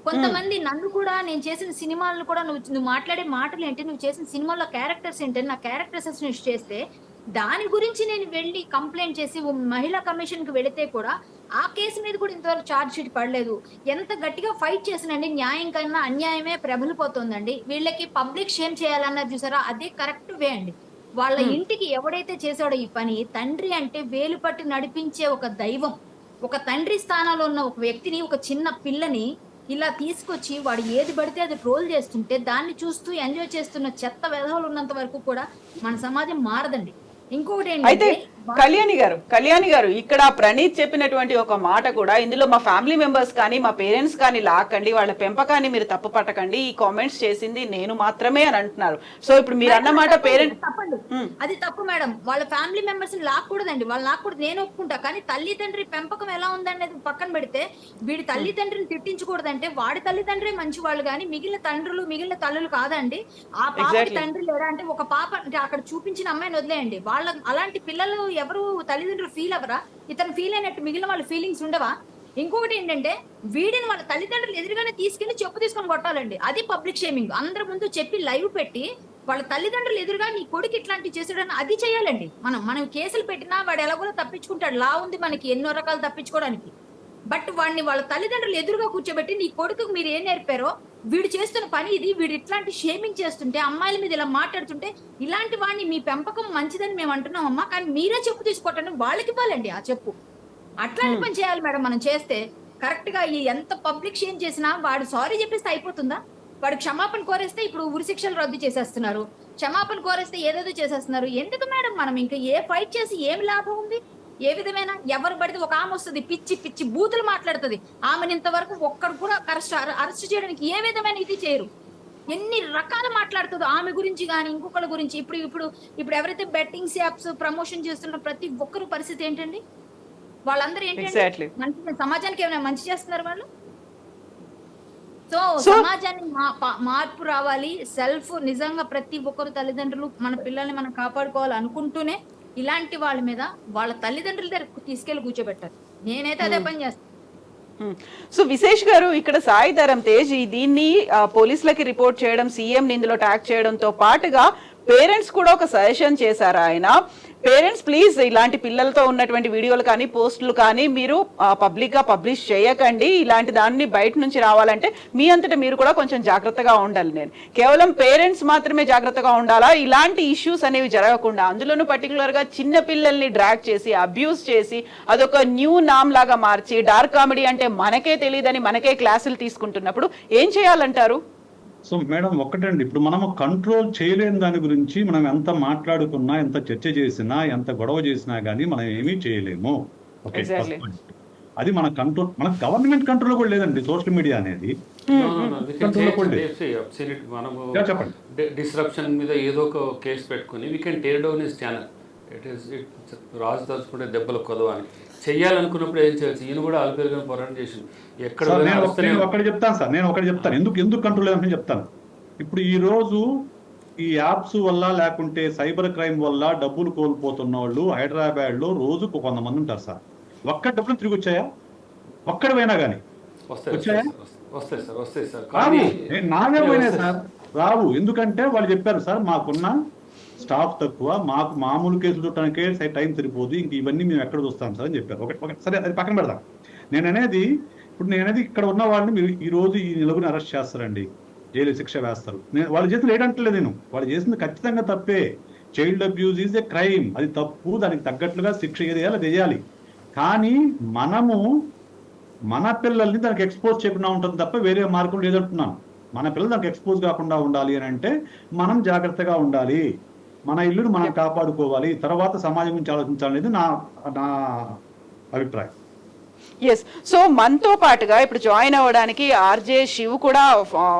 కొంతమంది నన్ను కూడా, నేను చేసిన సినిమాలను కూడా నువ్వు మాట్లాడే మాటలు ఏంటి, నువ్వు చేసిన సినిమాలో క్యారెక్టర్స్ ఏంటి, నా క్యారెక్టర్స్ చేస్తే దాని గురించి నేను వెళ్ళి కంప్లైంట్ చేసి మహిళా కమిషన్ కి వెళితే కూడా ఆ కేసు మీద కూడా ఇంతవరకు ఛార్జ్ షీట్ పడలేదు. ఎంత గట్టిగా ఫైట్ చేసినండి, న్యాయం కన్నా అన్యాయమే ప్రబలిపోతుందండి. వీళ్ళకి పబ్లిక్ షేమ్ చేయాలన్నారు చూసారా, అదే కరెక్ట్ వే అండి. వాళ్ళ ఇంటికి ఎవడైతే చేశాడో ఈ పని, తండ్రి అంటే వేలు పట్టి నడిపించే ఒక దైవం, ఒక తండ్రి స్థానంలో ఉన్న ఒక వ్యక్తిని, ఒక చిన్న పిల్లని ఇలా తీసుకొచ్చి వాడు ఏది పడితే అది ట్రోల్ చేస్తుంటే దాన్ని చూస్తూ ఎంజాయ్ చేస్తున్న చెత్త వెధవలు ఉన్నంత వరకు కూడా మన సమాజం మారదండి. ఇంకొకటి అయితే ఏంటంటే కళ్యాణి గారు ఇక్కడ ప్రణీత్ చెప్పినటువంటి ఒక మాట కూడా, ఇందులో మా ఫ్యామిలీ మెంబర్స్ కానీ మా పేరెంట్స్ కానీ లాక్కండి, వాళ్ళ పెంపకాన్ని మీరు తప్పు పట్టకండి, ఈ కామెంట్స్ చేసింది నేను మాత్రమే అని అంటున్నారు. సో ఇప్పుడు మీరు అన్నమాట పేరెంట్ తప్పండి, అది తప్పు మేడం. వాళ్ళ ఫ్యామిలీ మెంబర్స్ లాక్కూడదండి, వాళ్ళు లాక్కూడదు, నేను ఒప్పుకుంటా. కానీ తల్లిదండ్రి పెంపకం ఎలా ఉందనేది పక్కన పెడితే, వీడి తల్లిదండ్రిని తిట్టించకూడదంటే వాడి తల్లిదండ్రి మంచి వాళ్ళు కానీ మిగిలిన తండ్రులు మిగిలిన తల్లులు కాదండి. ఆ పాపకి తండ్రి లేరా అంటే, ఒక పాప అంటే అక్కడ చూపించిన అమ్మాయిని వదిలేయండి, వాళ్ళ అలాంటి పిల్లలు ఎవరు తల్లిదండ్రులు ఫీల్ అవ్వరా? ఇతను ఫీల్ అయినట్టు మిగిలిన వాళ్ళ ఫీలింగ్స్ ఉండవా? ఇంకొకటి ఏంటంటే, వీడిని వాళ్ళ తల్లిదండ్రులు ఎదురుగానే తీసుకెళ్లి చెప్పు తీసుకొని కొట్టాలండి. అది పబ్లిక్ షేమింగ్. అందరి ముందు చెప్పి లైవ్ పెట్టి వాళ్ళ తల్లిదండ్రులు ఎదురుగా నీ కొడుకు ఇట్లాంటివి చేసాడని అది చేయాలండి. మనం కేసులు పెట్టినా వాడు ఎలాగో తప్పించుకుంటాడు, లా ఉంది మనకి ఎన్నో రకాలు తప్పించుకోవడానికి. బట్ వాడిని వాళ్ళ తల్లిదండ్రులు ఎదురుగా కూర్చోబెట్టి నీ కొడుకు మీరు ఏం నేర్పారో, వీడు చేస్తున్న పని ఇది, వీడు ఇట్లాంటి షేమింగ్ చేస్తుంటే, అమ్మాయిల మీద ఇలా మాట్లాడుతుంటే, ఇలాంటి వాడిని మీ పెంపకం మంచిదని మేము అంటున్నాం అమ్మా, కానీ మీరే చెప్పు తీసుకోవటం వాళ్ళకి ఇవ్వాలండి ఆ చెప్పు. అట్లాంటి పని చేయాలి మేడం. మనం చేస్తే కరెక్ట్ గా ఎంత పబ్లిక్ షేమ్ చేసినా వాడు సారీ చెప్పేస్తే అయిపోతుందా? వాడు క్షమాపణ కోరేస్తే ఇప్పుడు ఉరిశిక్షలు రద్దు చేసేస్తున్నారు, క్షమాపణ కోరేస్తే ఏదేదో చేసేస్తున్నారు. ఎందుకు మేడం మనం ఇంకా ఏ ఫైట్ చేసి ఏమి లాభం ఉంది? ఏ విధమైన ఎవరు పడితే ఒక ఆమె వస్తుంది, పిచ్చి పిచ్చి బూతులు మాట్లాడుతుంది, ఆమెను ఇంతవరకు ఒక్కడు కూడా అరెస్ట్ చేయడానికి ఏ విధమైన ఇది చేయరు. ఎన్ని రకాలు మాట్లాడుతుందో ఆమె గురించి కానీ ఇంకొకళ్ళ గురించి. ఇప్పుడు ఎవరైతే బెట్టింగ్స్ యాప్స్ ప్రమోషన్ చేస్తున్న ప్రతి ఒక్కరు పరిస్థితి ఏంటండి? వాళ్ళందరూ ఏంటంటే మంచి సమాజానికి ఏమైనా మంచి చేస్తున్నారు వాళ్ళు? సో సమాజాన్ని మార్పు రావాలి. సెల్ఫ్ నిజంగా ప్రతి ఒక్కరు తల్లిదండ్రులు మన పిల్లల్ని మనం కాపాడుకోవాలి అనుకుంటూనే ఇలాంటి వాళ్ళ మీద వాళ్ళ తల్లిదండ్రుల దగ్గర తీసుకెళ్లి కూర్చోబెట్టారు. నేనైతే అదే పని చేస్తాను. సో విశేష్ గారు, ఇక్కడ సాయి ధరమ్ తేజ్ దీన్ని పోలీసులకి రిపోర్ట్ చేయడం, సీఎం ఇందులో ట్యాగ్ చేయడంతో పాటుగా పేరెంట్స్ కూడా ఒక సజెషన్ చేశారు ఆయన. పేరెంట్స్ ప్లీజ్ ఇలాంటి పిల్లలతో ఉన్నటువంటి వీడియోలు కానీ పోస్టులు కానీ మీరు పబ్లిక్ గా పబ్లిష్ చేయకండి, ఇలాంటి దాన్ని బయట నుంచి రావాలంటే మీ అంతటా మీరు కూడా కొంచెం జాగ్రత్తగా ఉండాలి. నేను కేవలం పేరెంట్స్ మాత్రమే జాగ్రత్తగా ఉండాలా, ఇలాంటి ఇష్యూస్ అనేవి జరగకుండా. అందులోనూ పర్టికులర్ గా చిన్న పిల్లల్ని డ్రాగ్ చేసి అబ్యూస్ చేసి అదొక న్యూ నామ్ లాగా మార్చి డార్క్ కామెడీ అంటే మనకే తెలియదని మనకే క్లాసులు తీసుకుంటున్నప్పుడు ఏం చేయాలంటారు? సో మేడం ఒక్కటండి, ఇప్పుడు మనము కంట్రోల్ చేయలేని దాని గురించి మనం ఎంత మాట్లాడుకున్నా, ఎంత చర్చ చేసినా, ఎంత గొడవ చేసినా కానీ మనం ఏమీ చేయలేము. ఓకే, అది మన కంట్రోల్, మన గవర్నమెంట్ కంట్రోల్ కూడా లేదండి సోషల్ మీడియా అనేది. డిస్రప్షన్ మీద ఏదో ఒక కేసు పెట్టుకుని we can tear down his channel. రాజు తలుచుకుంటే దెబ్బలు కొదవ అని చెయ్యాలనుకున్నప్పుడు ఏం చేయొచ్చు. ఈయన కూడా ఆల్పేరుగా పోరాటం చేసింది. ఎక్కడ నేను ఒకటి చెప్తాను సార్, నేను ఒకటి చెప్తాను ఎందుకు కంట్రోల్ లేదని చెప్తాను. ఇప్పుడు ఈ రోజు ఈ యాప్స్ వల్ల లేకుంటే సైబర్ క్రైమ్ వల్ల డబ్బులు కోల్పోతున్న వాళ్ళు హైదరాబాద్ లో రోజుకు 100 మంది ఉంటారు సార్. ఒక్క డబ్బులు తిరిగి వచ్చాయా? ఒక్కడి పోయినా కానీ వచ్చాయా? వస్తాయి సార్, నానే పోయినాయి సార్, రావు. ఎందుకంటే వాళ్ళు చెప్పారు సార్, మాకున్న స్టాఫ్ తక్కువ, మాకు మామూలు కేసులు చూడటానికే టైం సరిపోదు, ఇంక ఇవన్నీ మేము ఎక్కడ చూస్తాం సార్ అని చెప్పారు. ఒకటి సరే, అది పక్కన పెడదాం. నేను అనేది ఇక్కడ ఉన్న వాళ్ళని మీరు ఈ రోజు ఈ నలుగురిని అరెస్ట్ చేస్తారండి, జైలు శిక్ష వేస్తారు. వాళ్ళ చేతులు ఏంటంటలేదు, నేను వాళ్ళు చేసింది ఖచ్చితంగా తప్పే. Child abuse is a crime, అది తప్పు, దానికి తగ్గట్లుగా శిక్ష ఏదేయాలి అది వేయాలి. కానీ మనము మన పిల్లల్ని దానికి ఎక్స్పోజ్ చేయకుండా ఉంటుంది తప్ప వేరే మార్గం లేదంటున్నాను. మన పిల్లలు దానికి ఎక్స్పోజ్ కాకుండా ఉండాలి అని అంటే మనం జాగ్రత్తగా ఉండాలి, మన ఇల్లును మనం కాపాడుకోవాలి, తర్వాత సమాజం గురించి ఆలోచించాలనేది నా అభిప్రాయం. ఎస్. సో మనతో పాటుగా ఇప్పుడు జాయిన్ అవ్వడానికి ఆర్జే శివ్ కూడా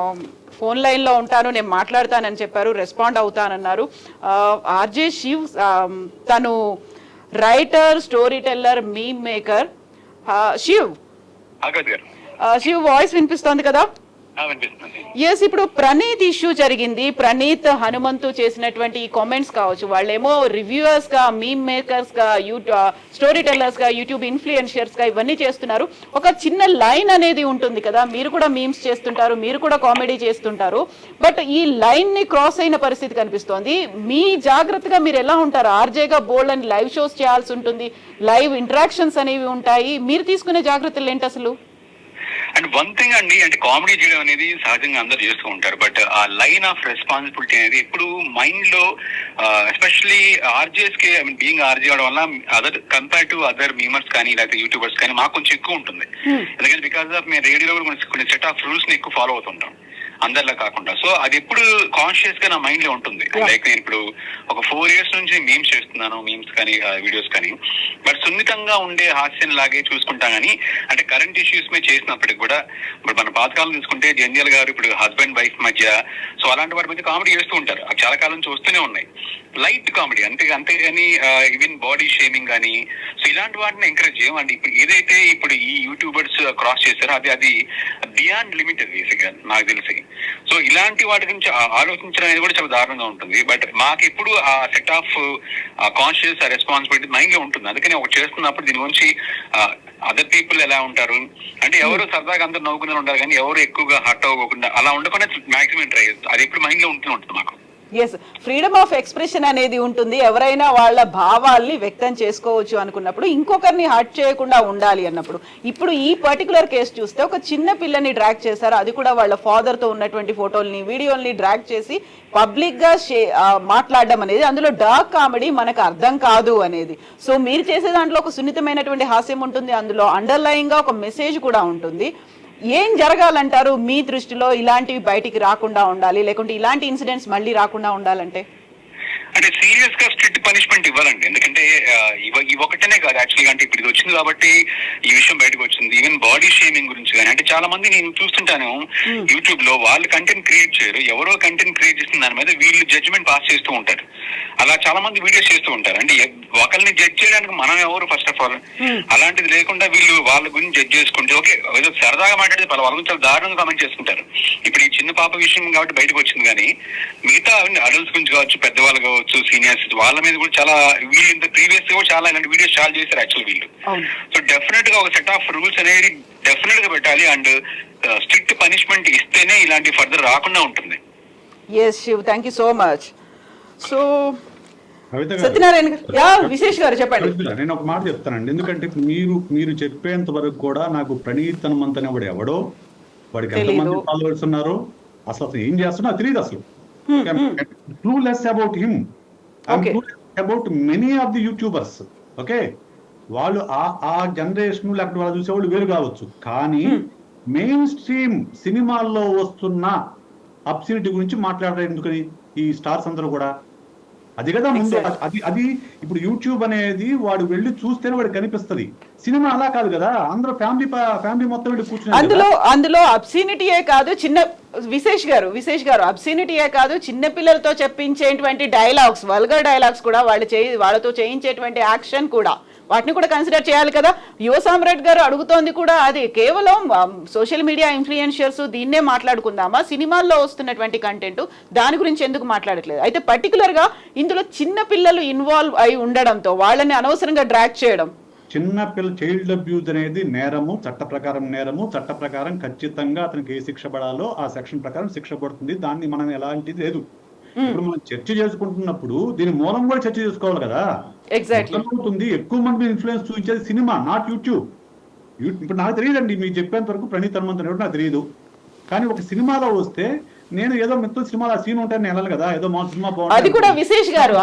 ఫోన్ లైన్ లో ఉంటాను, నేను మాట్లాడతానని చెప్పారు, రెస్పాండ్ అవుతానన్నారు. ఆర్జే శివ్ తను writer, story teller, meme maker. Shiv voice వినిపిస్తోంది కదా? ఎస్. ఇప్పుడు ప్రణీత్ ఇష్యూ జరిగింది. ప్రణీత్, హనుమంతు చేసినటువంటి ఈ కామెంట్స్ కావచ్చు, వాళ్ళేమో రివ్యూవర్స్ గా, మీమ్ మేకర్స్ గా, స్టోరీ టెల్లర్స్ గా, యూట్యూబ్ ఇన్ఫ్లుయెన్షియర్స్ గా ఇవన్నీ చేస్తున్నారు. ఒక చిన్న లైన్ అనేది ఉంటుంది కదా, మీరు కూడా మీమ్స్ చేస్తుంటారు, మీరు కూడా కామెడీ చేస్తుంటారు, బట్ ఈ లైన్ ని క్రాస్ అయిన పరిస్థితి కనిపిస్తోంది. మీ జాగ్రత్తగా మీరు ఎలా ఉంటారు? ఆర్జేగా బోల్డ్ అని లైవ్ షోస్ చేయాల్సి ఉంటుంది, లైవ్ ఇంటరాక్షన్స్ అనేవి ఉంటాయి, మీరు తీసుకునే జాగ్రత్తలు ఏంటి అసలు? అండ్ వన్ థింగ్ అండి, అంటే కామెడీ చేయడం అనేది సహజంగా అందరూ చేస్తూ ఉంటారు, బట్ ఆ లైన్ ఆఫ్ రెస్పాన్సిబిలిటీ అనేది ఎప్పుడు మైండ్ లో ఎస్పెషల్లీ ఆర్జేస్ కి, ఐ మీన్ బీయింగ్ ఆర్జే అవడం వల్ల other compare to other memers కానీ లేకపోతే యూట్యూబర్స్ కానీ మాకు కొంచెం ఎక్కువ ఉంటుంది. ఎందుకంటే బికాస్ ఆఫ్ మేము రేడియోలో కూడా కొన్ని సెట్ ఆఫ్ రూల్స్ ని ఎక్కువ ఫాలో అవుతుంటాం అందరిలా కాకుండా. సో అది ఎప్పుడు కాన్షియస్ గా నా మైండ్ లో ఉంటుంది. లైక్ నేను ఇప్పుడు ఒక 4 years నుంచి మీమ్స్ చేస్తున్నాను, మీమ్స్ కానీ వీడియోస్ కానీ, బట్ సున్నితంగా ఉండే హాస్యం లాగే చూసుకుంటా కానీ, అంటే కరెంట్ ఇష్యూస్ మీద చేసినప్పటికి కూడా ఇప్పుడు మన పాతకాలం చూసుకుంటే జంధ్యాల గారు ఇప్పుడు హస్బెండ్ వైఫ్ మధ్య, సో అలాంటి వాటి మధ్య కామెడీ చేస్తూ ఉంటారు. అవి చాలా కాలం చూస్తూనే ఉన్నాయి, లైట్ కామెడీ అంతేగాని ఈవెన్ బాడీ షేమింగ్ కానీ, సో ఇలాంటి వాటిని ఎంకరేజ్ చేయం. అండ్ ఇప్పుడు ఏదైతే ఇప్పుడు ఈ యూట్యూబర్స్ క్రాస్ చేస్తారో అది బియాండ్ లిమిట్ అది బేసిక్గా నాకు తెలిసి. సో ఇలాంటి వాటి గురించి ఆలోచించడం అనేది కూడా చాలా దారుణంగా ఉంటుంది. బట్ మాకు ఎప్పుడు ఆ set of conscious responsibility mind లో ఉంటుంది. అందుకని ఒకటి చేస్తున్నప్పుడు దీని గురించి అదర్ పీపుల్ ఎలా ఉంటారు అంటే, ఎవరు సరదాగా అందరూ నవ్వుకునే ఉంటారు కానీ ఎవరు ఎక్కువగా హర్ట్ అవ్వకుండా అలా ఉండకుండా మాక్సిమం ట్రై చేస్తారు. అది ఎప్పుడు మైండ్ లో ఉంటుంది మాకు. ఎస్, ఫ్రీడమ్ ఆఫ్ ఎక్స్ప్రెషన్ అనేది ఉంటుంది. ఎవరైనా వాళ్ళ భావాల్ని వ్యక్తం చేసుకోవచ్చు అనుకున్నప్పుడు, ఇంకొకరిని హర్ట్ చేయకుండా ఉండాలి అన్నప్పుడు. ఇప్పుడు ఈ పర్టికులర్ కేసు చూస్తే ఒక చిన్న పిల్లని డ్రాగ్ చేశారు, అది కూడా వాళ్ళ ఫాదర్ తో ఉన్నటువంటి ఫోటోల్ని వీడియోల్ని డ్రాగ్ చేసి పబ్లిక్ గా మాట్లాడడం అనేది, అందులో డార్క్ కామెడీ మనకు అర్థం కాదు అనేది. సో మీరు చేసే దాంట్లో ఒక సున్నితమైనటువంటి హాస్యం ఉంటుంది, అందులో అండర్లైన్ గా ఒక మెసేజ్ కూడా ఉంటుంది. ఏం జరగాలంటారు మీ దృష్టిలో ఇలాంటివి బయటికి రాకుండా ఉండాలి, లేకుంటే ఇలాంటి ఇన్సిడెంట్స్ మళ్ళీ రాకుండా ఉండాలంటే? అంటే సీరియస్ గా స్ట్రిక్ట్ పనిష్మెంట్ ఇవ్వాలండి. ఎందుకంటే ఇవి ఒకటనే కాదు యాక్చువల్గా, అంటే ఇప్పుడు ఇది వచ్చింది కాబట్టి ఈ విషయం బయటకు వచ్చింది. ఈవెన్ బాడీ షేమింగ్ గురించి కానీ, అంటే చాలా మంది నేను చూస్తుంటాను యూట్యూబ్ లో, వాళ్ళు కంటెంట్ క్రియేట్ చేయరు, ఎవరో కంటెంట్ క్రియేట్ చేసిన దాని మీద వీళ్ళు జడ్జిమెంట్ పాస్ చేస్తూ ఉంటారు. అలా చాలా మంది వీడియోస్ చేస్తూ ఉంటారు. అంటే ఒకరిని జడ్జ్ చేయడానికి మనం ఎవరు ఫస్ట్ ఆఫ్ ఆల్, అలాంటిది లేకుండా వీళ్ళు వాళ్ళ గురించి జడ్జ్ చేసుకుంటే ఓకే ఏదో సరదాగా మాట్లాడితే వాళ్ళ గురించి చాలా దారుణంగా కామెంట్ చేసుకుంటారు. ఇప్పుడు ఈ చిన్న పాప విషయం కాబట్టి బయటకు వచ్చింది, కానీ మిగతా అడల్ట్స్ గురించి కావచ్చు, పెద్దవాళ్ళు కావచ్చు, సీనియర్స్, వాళ్ళ మీద కూడా చాలా వీళ్ళు ఇంత ప్రీవియస్ గా చాలా ఇలాంటి వీడియోస్ చాలా చేశారు యాక్చువల్ వీళ్ళు. సో డెఫినెట్ గా ఒక సెట్ ఆఫ్ రూల్స్ అనేది డెఫినెట్ గా పెట్టాలి, అండ్ స్ట్రిక్ట్ పనిష్మెంట్ ఇస్తేనే ఇలాంటి ఫర్దర్ రాకుండా ఉంటుంది. Yes Shiv, thank you so much. So Kavitha గారు, సత్యనారాయణ గారు, విశేష్ గారు చెప్పండి. నేను ఒక మాట చెప్తానండి. ఎందుకంటే మీరు చెప్పేంత వరకు కూడా నాకు ప్రణీత్ హనుమంత్ అనేవాడు ఎవడో, వాడికి ఎంతమంది ఫాలోవర్స్ ఉన్నారో, అసలు ఏం చేస్తున్నా తెలియదు. అసలు clueless about him. I'm clueless about many of the YouTubers. Okay, వాళ్ళు ఆ జనరేషన్ లేకపోతే వాళ్ళు చూసేవాళ్ళు వేరు కావచ్చు, కానీ మెయిన్ స్ట్రీమ్ సినిమాల్లో వస్తున్న అబ్సినిటీ గురించి మాట్లాడారు ఎందుకని ఈ స్టార్స్ అందరూ కూడా? అది కదా ముందు, అది ఇప్పుడు యూట్యూబ్ అనేది వాడు వెళ్ళి చూస్తేనే వాడు కనిపిస్తుంది. సినిమా అలా కాదు కదా, అందరూ ఫ్యామిలీ మొత్తం వెళ్ళి కూర్చుని అందులో అబ్సినిటీయే కాదు, విశేష్ గారు అబ్సినిటీయే కాదు, చిన్న పిల్లలతో చెప్పించేటువంటి డైలాగ్స్, వల్గర్ డైలాగ్స్ కూడా వాళ్ళతో చేయించేటువంటి యాక్షన్ కూడా, వాటిని కూడా కన్సిడర్ చేయాలి కదా. యువ సామ్రాట్ గారు అడుగుతోంది కూడా అది. కేవలం సోషల్ మీడియా ఇన్ఫ్లుయెన్షియర్స్ దీన్నే మాట్లాడుకుందామా, సినిమాల్లో వస్తున్నటువంటి కంటెంట్ దాని గురించి ఎందుకు మాట్లాడట్లేదు? అయితే పర్టికులర్ గా ఇందులో చిన్న పిల్లలు ఇన్వాల్వ్ అయి ఉండడంతో వాళ్ళని అనవసరంగా డ్రాగ్ చేయడం, చైల్డ్ అబ్యూజ్ అనేది నేరము, చట్ట ప్రకారం ఖచ్చితంగా అతనికి ఏ శిక్ష పడాలో ఆ సెక్షన్ ప్రకారం శిక్ష పడుతుంది. దాన్ని మనం ఎలాంటిది లేదు. ఇప్పుడు మనం చర్చ చేసుకుంటున్నప్పుడు దీని మూలం కూడా చర్చ చేసుకోవాలి కదా. అవుతుంది, ఎక్కువ మంది ఇన్ఫ్లుయెన్స్ చూపించేది సినిమా, నాట్ యూట్యూబ్. ఇప్పుడు నాకు తెలియదండి, మీరు చెప్పేంత వరకు ప్రణీత్ హనుమంత్ ఎవరు నాకు తెలియదు. కానీ ఒక సినిమాలో వస్తే నేను ఏదో మిత్రుల సినిమాలో ఆ సీన్ ఉంటాయని వెళ్ళాలి కదా, ఏదో మా సినిమా బాగుంది. అది కూడా విశేష్ గారు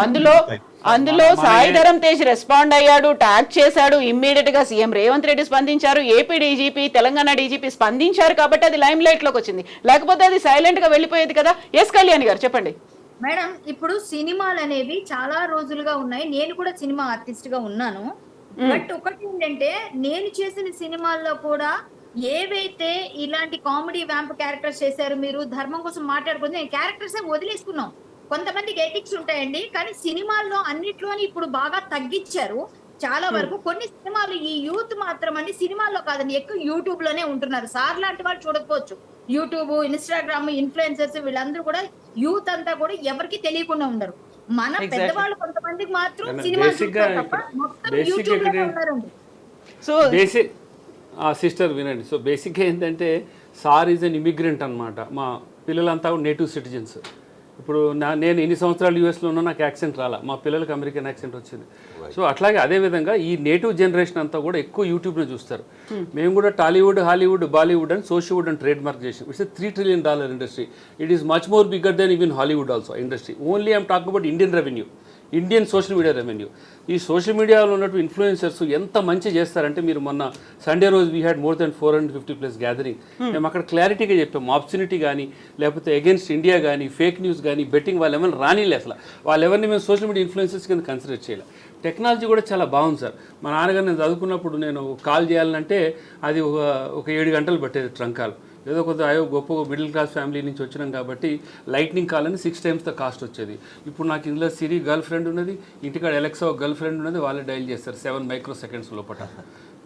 అందులో సాయి ధరమ్ తేజ్ రెస్పాండ్ అయ్యాడు, ట్యాగ్ చేశాడు, ఇమ్మీడియట్ గా సీఎం రేవంత్ రెడ్డి స్పందించారు, ఏపీ డీజీపీ, తెలంగాణ డీజీపీ స్పందించారు కాబట్టి అది లైమ్ లైట్ లోకి వచ్చింది. లేకపోతే అది సైలెంట్ గా వెళ్ళిపోయేది కదా. ఎస్ కళ్యాణి గారు చెప్పండి. మేడం, ఇప్పుడు సినిమాలు అనేవి చాలా రోజులుగా ఉన్నాయి. నేను కూడా సినిమా ఆర్టిస్ట్ గా ఉన్నాను. బట్ ఒకటి ఏంటంటే, నేను చేసిన సినిమాల్లో కూడా ఏవైతే ఇలాంటి కామెడీ వ్యాంప్ క్యారెక్టర్స్ చేశారు, మీరు ధర్మం కోసం మాట్లాడుకుంటే నేను క్యారెక్టర్స్ వదిలేసుకున్నాం. కొంతమందికి ఎథిక్స్ ఉంటాయండి, కానీ సినిమాల్లో అన్నిట్లోని ఇప్పుడు బాగా తగ్గించారు చాలా వరకు. కొన్ని సినిమాలు ఈ యూత్ మాత్రం అండి, సినిమాల్లో కాదండి, ఎక్కువ యూట్యూబ్ లోనే ఉంటున్నారు. సార్ లాంటి వాళ్ళు చూడకపోవచ్చు, యూట్యూబ్, ఇన్స్టాగ్రామ్ ఇన్ఫ్లుయెన్సర్స్ వీళ్ళందరూ కూడా యూత్ అంతా కూడా ఎవరికి తెలియకుండా ఉండరు. మన పెద్దవాళ్ళు కొంతమందికి మాత్రం సినిమా చూస్తారు తప్ప మొత్తం యూట్యూబ్ లోనే ఉన్నారండి. సో సిస్టర్ వినండి. సో బేసిక్గా ఏంటంటే సార్ ఈజ్ అన్ ఇమిగ్రెంట్ అనమాట. మా పిల్లలంతా నేటివ్ సిటిజన్స్. ఇప్పుడు నేను ఇన్ని సంవత్సరాలు యూఎస్లో ఉన్నా నాకు యాక్సెంట్ రాలా, మా పిల్లలకి అమెరికన్ యాక్సెంట్ వచ్చింది. సో అట్లాగే అదేవిధంగా ఈ నేటివ్ జనరేషన్ అంతా కూడా ఎక్కువ యూట్యూబ్ని చూస్తారు. మేము కూడా టాలీవుడ్, హాలీవుడ్, బాలీవుడ్ అండ్ సోషివుడ్ అని ట్రేడ్ మార్క్ చేసాం. It's $3 trillion industry. It is much more bigger than even Hollywood also industry. Only I'm talking about Indian revenue, Indian social media revenue. ఈ సోషల్ మీడియాలో ఉన్నట్టు ఇన్ఫ్లుయెన్సర్స్ ఎంత మంచి చేస్తారంటే, మీరు మొన్న సండే రోజు we had more than 450+ gathering. మేము అక్కడ క్లారిటీగా చెప్పాము, ఆప్షనిటీ కానీ లేకపోతే అగేన్స్ట్ ఇండియా కానీ ఫేక్ న్యూస్ కానీ బెట్టింగ్ వాళ్ళు ఎవరైనా రానిలే, అసలు వాళ్ళెవరిని మేము సోషల్ మీడియా ఇన్ఫ్లుయెన్సర్స్ కింద కన్సిడర్ చేయాలి. టెక్నాలజీ కూడా చాలా బాగుంది సార్. మా నాన్నగారు నేను చదువుకున్నప్పుడు నేను కాల్ చేయాలంటే అది ఒక 7 గంటలు పట్టేది ట్రంక్ కాల్. ఏదో కొంత గొప్ప మిడిల్ క్లాస్ ఫ్యామిలీ నుంచి వచ్చినాం కాబట్టి లైట్నింగ్ కాల్ అని 6 times ద కాస్ట్ వచ్చేది. ఇప్పుడు నాకు ఇందులో సిరి గర్ల్ ఫ్రెండ్ ఉన్నది, ఇంటికాడ ఎలక్సా గర్ల్ ఫ్రెండ్ ఉన్నది, వాళ్ళే డైల్ చేస్తారు 7 microseconds లోపల.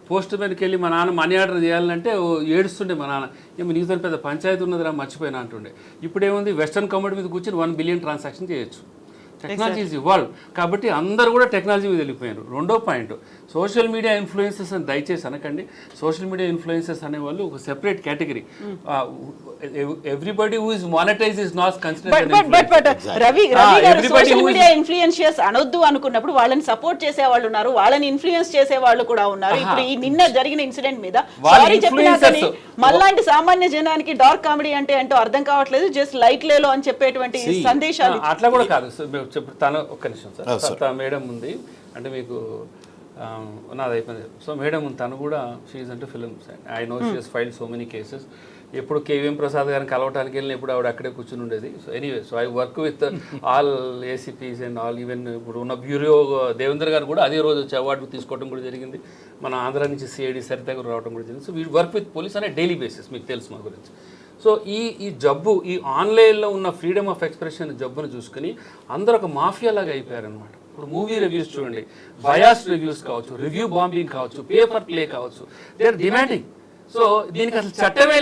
పోస్ట్ మ్యాన్కి వెళ్ళి మా నాన్న మనీ ఆర్డర్ చేయాలంటే ఏడుస్తుండే మా నాన్న, ఏమో నీతో పెద్ద పంచాయతీ ఉన్నదిరా మర్చిపోయినా అంటుండే. ఇప్పుడేముంది, వెస్టర్న్ కమోడ్ మీద కూర్చొని 1 billion ట్రాన్సాక్షన్ చేయొచ్చు. టెక్నాలజీ ఈజ్ ఇవాల్వ్ కాబట్టి అందరూ కూడా టెక్నాలజీ మీద వెళ్ళిపోయారు. రెండో పాయింట్, సోషల్ మీడియా ఇన్ఫ్లుయెన్సెస్ అని దయచేసి అనకండి. సోషల్ మీడియా ఇన్ఫ్లుయెన్సెస్ అనేవాళ్ళు ఒక separate category. Everybody who is monetise is not considered. Ravi garu social media ఇన్ఫ్లుయెన్షియర్స్ అనొద్దు అనుకున్నప్పుడు వాళ్ళని సపోర్ట్ చేసే వాళ్ళు ఉన్నారు, వాళ్ళని ఇన్ఫ్లుయెన్స్ చేసే వాళ్ళు కూడా ఉన్నారు. ఇప్పుడు ఈ నిన్న జరిగిన ఇన్సిడెంట్ మీద సారీ చెప్పినా కానీ మళ్ళాంటి సామాన్య జనానికి డార్క్ కామెడీ అంటే ఏంటో అర్థం కావట్లేదు, జస్ట్ లైట్ లేలో అని చెప్పేటువంటి సందేశాలు. అట్లా కూడా కాదు తను ఒక్క నిమిషం సార్, మేడం ఉంది అంటే మీకు నాది అయిపోయింది. సో మేడం తను కూడా షీఈస్ అంటే films, I know she has filed so many cases. ఎప్పుడు కేవీఎం ప్రసాద్ గారిని కలవటానికి వెళ్ళిన ఎప్పుడు ఆవిడ అక్కడే కూర్చుని ఉండేది. So anyway, so I work with all ACPs and all, even ఇప్పుడు ఉన్న బ్యూరో దేవేంద్ర గారు కూడా అదే రోజు వచ్చి అవార్డు తీసుకోవడం కూడా జరిగింది. మన ఆంధ్ర నుంచి సిఐడి సరిత గారు రావడం కూడా జరిగింది. So we work with police అనే డైలీ బేసిస్, మీకు తెలుసు మా గురించి. సో ఈ జబ్బు, ఈ ఆన్లైన్లో ఉన్న ఫ్రీడమ్ ఆఫ్ ఎక్స్ప్రెషన్ జబ్బును చూసుకుని అందరూ ఒక మాఫియా లాగా అయిపోయారనమాట. ఇప్పుడు మూవీ రివ్యూస్ చూడండి, బయాస్ రివ్యూస్ కావచ్చు, రివ్యూ బాంబింగ్ కావచ్చు, పేపర్ ప్లే కావచ్చు, దే ఆర్ డిమాండింగ్. సో దీనికి అసలు చట్టమే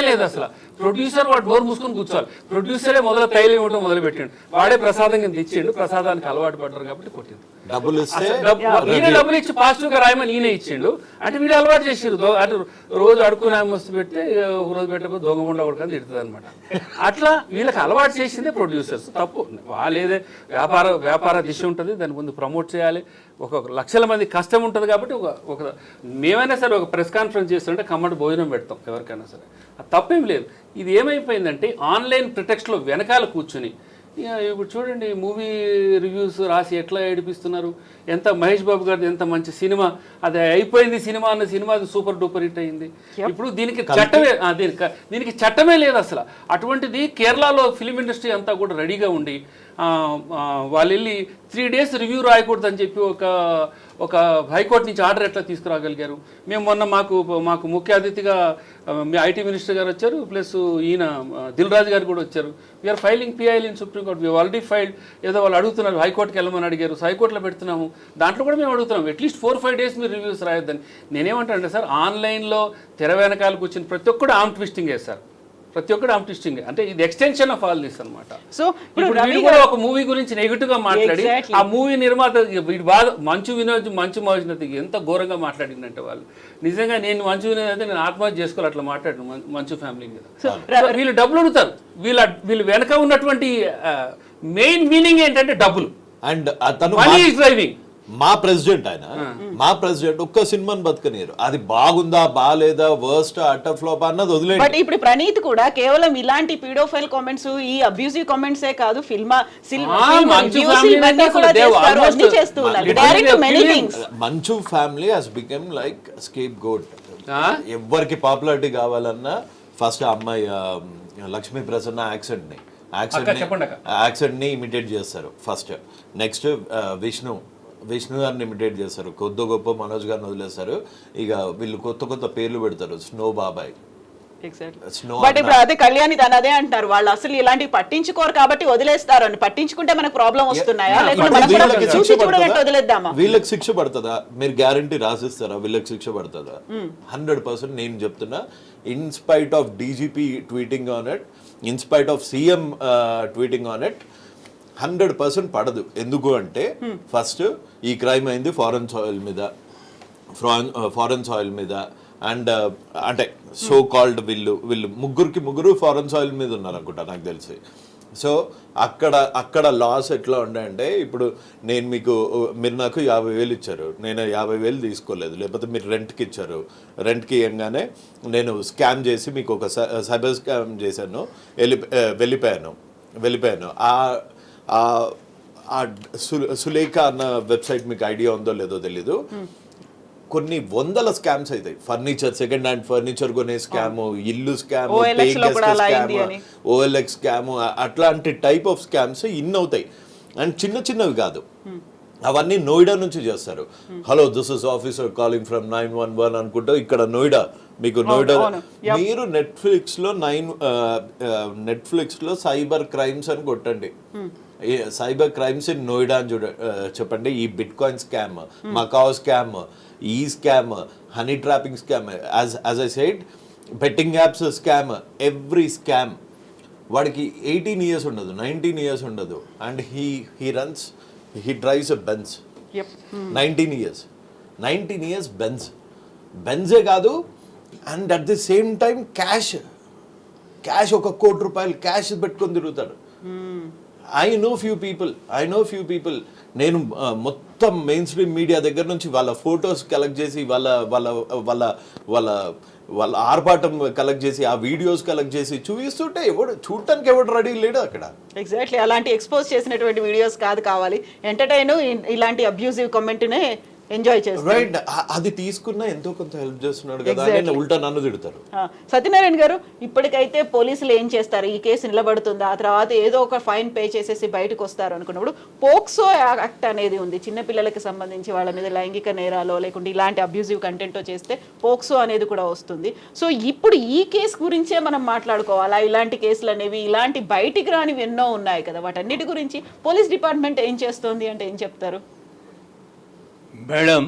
లేదు, అసలు ప్రొడ్యూసర్ వాడు నోరు మూసుకొని కూర్చోవాలి. ప్రొడ్యూసరే మొదలు తైలు ఇవ్వడం మొదలు పెట్టిండు, వాడే ప్రసాదం కింద ఇచ్చిండు, ప్రసాదానికి అలవాటు పడ్డారు కాబట్టి కొట్టింది. డబ్బులు ఇచ్చి పాజిటివ్ గా రాయమని ఈయన ఇచ్చిండు అంటే వీడు అలవాటు చేసిండు. అటు రోజు అడుక్కునే మస్తు పెడితే ఒక రోజు పెట్టకపోతే దొంగకుండా కొడుకొని తిడుతుంది అనమాట. అట్లా వీళ్ళకి అలవాటు చేసిందే ప్రొడ్యూసర్స్. తప్పు వాళ్ళేదే వ్యాపార దిశ ఉంటుంది, దాని ముందు ప్రమోట్ చేయాలి, ఒక లక్షల మంది కష్టం ఉంటుంది కాబట్టి ఒక మేమైనా సరే ఒక ప్రెస్ కాన్ఫరెన్స్ చేస్తుంటే కమ్మటి భోజనం పెడతాం ఎవరికైనా సరే, అది తప్పేం లేదు. ఇది ఏమైపోయిందంటే ఆన్లైన్ ప్రిటెక్స్ట్లో వెనకాల కూర్చుని ఇప్పుడు చూడండి మూవీ రివ్యూస్ రాసి ఎట్లా ఏడిపిస్తున్నారు. ఎంత మహేష్ బాబు గారిది ఎంత మంచి సినిమా, అది అయిపోయింది సినిమా అన్న సినిమా అది సూపర్ డూపర్ హిట్ అయింది. ఇప్పుడు దీనికి చట్టమే లేదు అసలు. అటువంటిది కేరళలో ఫిలిం ఇండస్ట్రీ అంతా కూడా రెడీగా ఉండి వాళ్ళు వెళ్ళి 3 days రివ్యూ రాయకూడదని చెప్పి ఒక హైకోర్టు నుంచి ఆర్డర్ ఎట్లా తీసుకురాగలిగారు. మేము మొన్న మాకు ముఖ్య అతిథిగా ఐటీ మినిస్టర్ గారు వచ్చారు, ప్లస్ ఈయన దిల్ రాజు గారు కూడా వచ్చారు. We are filing PIL in supreme court, we already filed. ఏదో వాళ్ళు అడుగుతున్నారు హైకోర్టుకి వెళ్ళమని అడిగారు, హైకోర్టులో పెడుతున్నాము. దాంట్లో కూడా మేము అడుగుతున్నాం అట్లీస్ట్ 4-5 days మీరు రివ్యూస్ రాయొద్దని. నేనేమంటానంటే సార్, ఆన్లైన్లో తెర వెనకాల కూర్చుని ప్రతి ఒక్కడు ఆర్మ్ ట్విస్టింగ్ చేస్తారు, ప్రతి ఒక్కటి ఆర్మ్ ట్విస్టింగ్. అంటే ఇది ఎక్స్టెన్షన్ ఆఫ్ ఆల్ దిస్ అనమాట. సో ఇప్పుడు వీడు కూడా ఒక మూవీ గురించి నెగిటివ్ గా మాట్లాడి ఆ మూవీ నిర్మాత వీడు బాగా మంచు మోజనతి ఎంత ఘోరంగా మాట్లాడిందంటే వాళ్ళు నిజంగా నేను మంచు వినోద్ అయితే నేను ఆత్మహత్య చేసుకోవాలి అట్లా మాట్లాడాను మంచు ఫ్యామిలీ మీద. వీళ్ళు డబ్బులు అడుగుతారు, వీళ్ళు వెనక ఉన్నటువంటి మెయిన్ మీనింగ్ ఏంటంటే డబ్బులు. అండ్ అతను మనీ ఈజ్ డ్రైవింగ్. మా ప్రెసిడెంట్ ఒక్క సినిమాని బతకనియరు, అది బాగుందా బాగాలేదా వర్స్ట్ అట్టర్ ఫ్లాప్ అన్నది వదిలేదు. బట్ ఇప్పుడు ప్రణీత్ కూడా కేవలం ఇలాంటి పీడోఫైల్ కామెంట్స్, ఈ అబ్యూజివ్ కామెంట్సే కాదు, Manchu family has become like scapegoat. ఎవరికి పాపులారిటీ కావాలన్నా ఫస్ట్ అమ్మాయి లక్ష్మీ ప్రసన్న యాక్సెంట్ ని ఇమిటేట్ చేస్తారు ఫస్ట్. నెక్స్ట్ విష్ణు గారిని ఇమిటేట్ చేస్తారు, కొద్ది గొప్ప మనోజ్ గారిని వదిలేస్తారు. ఇక వీళ్ళు కొత్త పేర్లు పెడతారు, స్నో బాబాయ్. బట్ ఇప్పుడు అదే కళ్యాణి తను అదే అంటారు, వాళ్ళు అసలు ఇలాంటివి పట్టించుకోరు కాబట్టి వదిలేస్తారు అని. పట్టించుకుంటే మనకు ప్రాబ్లం వస్తున్నాయా, వదిలేద్దామా? వీళ్ళకి శిక్ష పడుతుందా? మీరు గ్యారంటీ రాసిస్తారా వీళ్ళకి శిక్ష పడుతుందా? 100% నేను చెప్తున్నా. In spite of DGP tweeting on it, in spite of CM tweeting on it, 100% పడదు. ఎందుకు అంటే ఫస్ట్ ఈ క్రైమ్ అయింది ఫారెన్ సాయిల్ మీద, అండ్ అంటే సో కాల్డ్ వీళ్ళు ముగ్గురు ఫారెన్ సాయిల్ మీద ఉన్నారు అనుకుంటా నాకు తెలిసి. సో అక్కడ లాస్ ఎట్లా ఉంటాయంటే, ఇప్పుడు మీరు నాకు 50,000 ఇచ్చారు, నేను 50,000 తీసుకోలేదు, లేకపోతే మీరు రెంట్కి ఇచ్చారు, రెంట్కి ఇవ్వగానే నేను స్కామ్ చేసి మీకు ఒక సైబర్ స్కామ్ చేశాను, వెళ్ళిపోయాను. సులేఖ అన్న వెబ్సైట్ మీకు ఐడియా ఉందో లేదో తెలీదు, కొన్ని వందల స్కామ్స్ అవుతాయి. ఫర్నిచర్, సెకండ్ హ్యాండ్ ఫర్నిచర్ కొనే స్కామ్, ఇల్లు స్కామ్, OLX స్కామ్, అట్లాంటి టైప్ ఆఫ్ స్కామ్స్ ఇన్ని అవుతాయి. అండ్ చిన్నవి కాదు, అవన్నీ నోయిడా నుంచి చేస్తారు. Hello, this is officer calling from 911 అనుకుంటా, ఇక్కడ నోయిడా, మీకు నోయిడా. మీరు నెట్ఫ్లిక్స్ లో సైబర్ క్రైమ్స్ అని కొట్టండి, సైబర్ క్రైమ్స్ ఇన్ నోయిడా అని చెప్పండి. ఈ bitcoin scam, Macau scam, ఈ scam, honey trapping scam, as I said, betting apps scam, every scam. వాడికి 18 years ఉండదు, 19 years ఉండదు, and he drives a Benz. 19 years బెంజే కాదు. And at the same time cash 1 కోటి రూపాయలు cash పెట్టుకొని తిరుగుతాడు. I know few people. నేను మొత్తం మెయిన్ స్ట్రీమ్ మీడియా దగ్గర నుంచి వాళ్ళ ఫొటోస్ కలెక్ట్ చేసి, వాళ్ళ ఆర్భాటం కలెక్ట్ చేసి, ఆ వీడియోస్ కలెక్ట్ చేసి చూపిస్తుంటే చూడటానికి ఎవడు రెడీ లేడు అక్కడ. ఎగ్జాక్ట్లీ అలాంటి ఎక్స్పోజ్ చేసినటువంటి వీడియోస్ కావాలి, ఎంటర్టైన్ ఇలాంటి అబ్యూజివ్ కామెంట్నే ఎంజాయ్ చేస్తారు. రైట్, అది తీసుకున్నా ఎంతో కొంత హెల్ప్ చేస్తున్నాడు కదా అని ఉల్టా నన్ను తిడతారు. సత్యనారాయణ గారు, ఇప్పటికైతే పోలీసులు ఏం చేస్తారు? ఈ కేసు నిలబడుతుంది, ఆ తర్వాత ఏదో ఒక ఫైన్ పే చేసేసి బయటకు వస్తారు అనుకున్నప్పుడు, పోక్సో యాక్ట్ అనేది ఉంది, చిన్నపిల్లలకి సంబంధించి వాళ్ళ మీద లైంగిక నేరాలో లేకుంటే ఇలాంటి అబ్యూజివ్ కంటెంట్ చేస్తే పోక్సో అనేది కూడా వస్తుంది. సో ఇప్పుడు ఈ కేసు గురించే మనం మాట్లాడుకోవాలా? ఇలాంటి కేసులు అనేవి, ఇలాంటి బయటికి రానివి ఎన్నో ఉన్నాయి కదా, వాటన్నిటి గురించి పోలీస్ డిపార్ట్మెంట్ ఏం చేస్తోంది అంటే ఏం చెప్తారు? మేడం,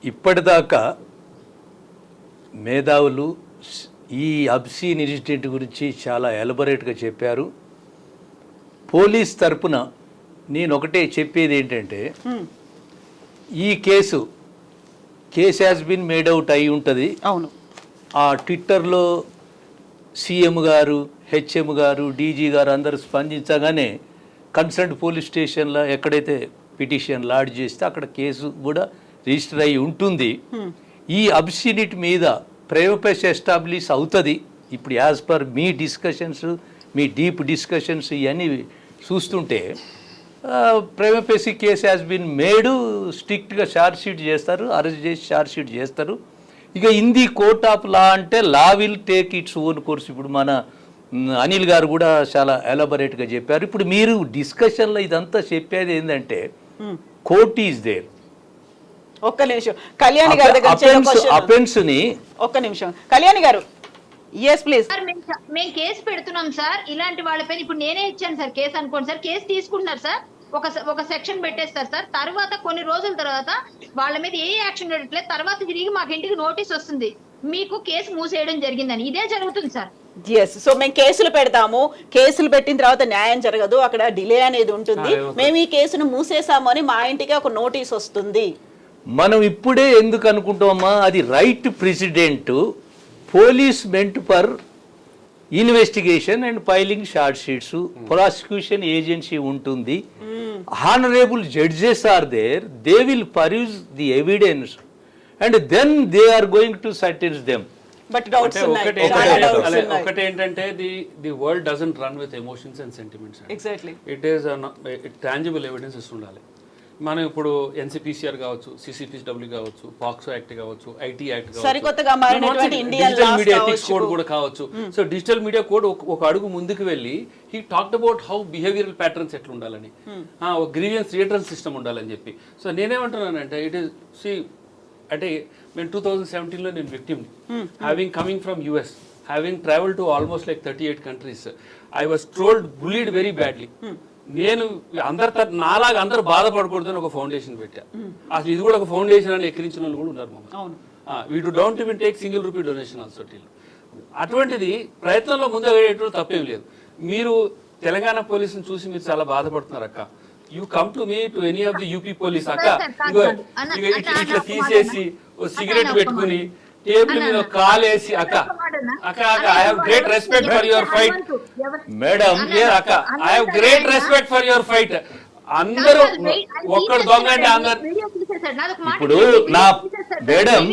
ఇప్పటిదాకా మేధావులు ఈ అబ్సీన్ ఇన్సిడెంట్ గురించి చాలా ఎలబొరేట్గా చెప్పారు. పోలీస్ తరపున నేను ఒకటే చెప్పేది ఏంటంటే, ఈ case has been made out అయి ఉంటుంది. అవును, ఆ ట్విట్టర్లో సీఎం గారు, హెచ్ఎం గారు, డీజీ గారు అందరూ స్పందించగానే కన్సర్న్ పోలీస్ స్టేషన్లో ఎక్కడైతే పిటిషన్ లాడ్జ్ చేస్తే అక్కడ కేసు కూడా రిజిస్టర్ అయి ఉంటుంది. ఈ అబ్సినిటీ మీద ప్రైవపేస్ ఎస్టాబ్లిష్ అవుతుంది. ఇప్పుడు యాజ్ పర్ మీ డిస్కషన్స్, మీ డీప్ డిస్కషన్స్ ఇవన్నీ చూస్తుంటే prima facie case has been made, స్ట్రిక్ట్గా ఛార్జ్ షీట్ చేస్తారు, అరెస్ట్ చేసి ఛార్జ్ షీట్ చేస్తారు. ఇక in the court of law అంటే law will take its own course. ఇప్పుడు మన అనిల్ గారు కూడా చాలా ఎలాబొరేట్గా చెప్పారు. ఇప్పుడు మీరు డిస్కషన్లో ఇదంతా చెప్పేది ఏంటంటే, కోర్ట్ ఈజ్ దేర్. ఒక్క నిమిషం, కళ్యాణి గారి దగ్గర ఒక్క నిమిషం, కళ్యాణి గారు, yes ప్లీజ్. సార్, మేము కేసు పెడుతున్నాం సార్, ఇలాంటి వాళ్ళపైన. ఇప్పుడు నేనే ఇచ్చాను సార్ కేసు అనుకోండి సార్, కేసు తీసుకుంటున్నారు సార్, ఒక సెక్షన్ పెట్టేస్తారు సార్, తర్వాత కొన్ని రోజుల తర్వాత వాళ్ళ మీద ఏ యాక్షన్ పెట్టట్లేదు, తర్వాత తిరిగి మాకు ఇంటికి నోటీస్ వస్తుంది, మీకు కేసు మూసేయడం జరిగిందని. ఇదే జరుగుతుంది సార్. సో మేము కేసులు పెడతాము, కేసులు పెట్టిన తర్వాత న్యాయం జరగదు, అక్కడ డిలే అనేది ఉంటుంది, మేము ఈ కేసును మూసేసాము అని మా ఇంటికి ఒక నోటీస్ వస్తుంది. మనం ఇప్పుడే ఎందుకు అనుకుంటామా, అది right president. Police meant for investigation and filing charge sheets, prosecution agency ఉంటుంది, honourable judges are there, they will peruse the evidence and then they are going to sentence them. But ఒకటి ఏంటంటే, the world doesn't run with emotions and sentiments. Exactly, it is tangible evidences ఉండాలి. మనం ఇప్పుడు NCPCR కావచ్చు, CCPW కావచ్చు, POCSO act కావచ్చు, IT act కావచ్చు, digital media ethics code కూడా కావచ్చు. సో డిజిటల్ మీడియా కోడ్ ఒక అడుగు ముందుకు వెళ్ళి he talked about how behavioural patterns ఎట్లా ఉండాలని, ఒక గ్రీవియన్స్ రిటర్న్ సిస్టమ్ ఉండాలని చెప్పి. సో నేనేమంటున్నానంటే, ఇట్ ఈస్ అంటే నేను 2017లో నేను విక్టిమ్ని, having coming from US, having travel to almost like 38 countries, I was trolled, bullied very badly. నేను నాలాగా అందరూ బాధపడకూడదని ఒక ఫౌండేషన్ పెట్టా. అసలు ఇది కూడా ఒక ఫౌండేషన్ అని ఎక్కిరించిన వాళ్ళు కూడా ఉన్నారు మమ్మల్ని. We don't even take single rupee donation also. అటువంటిది ప్రయత్నంలో ముందు తప్పేం లేదు. మీరు తెలంగాణ పోలీసుని చూసి మీరు చాలా బాధపడుతున్నారు అక్క. You come to me to any of the UP police, అక్క ఇట్లా తీసేసి ఓ సిగరెట్ పెట్టుకుని టేబుల్ మీద కాలేసి అక్క I have great respect for your fight madam అక్క I have great respect for your fight. అందరూ ఒక్కడు దొంగ అంటే అందరు ఇప్పుడు నా మేడం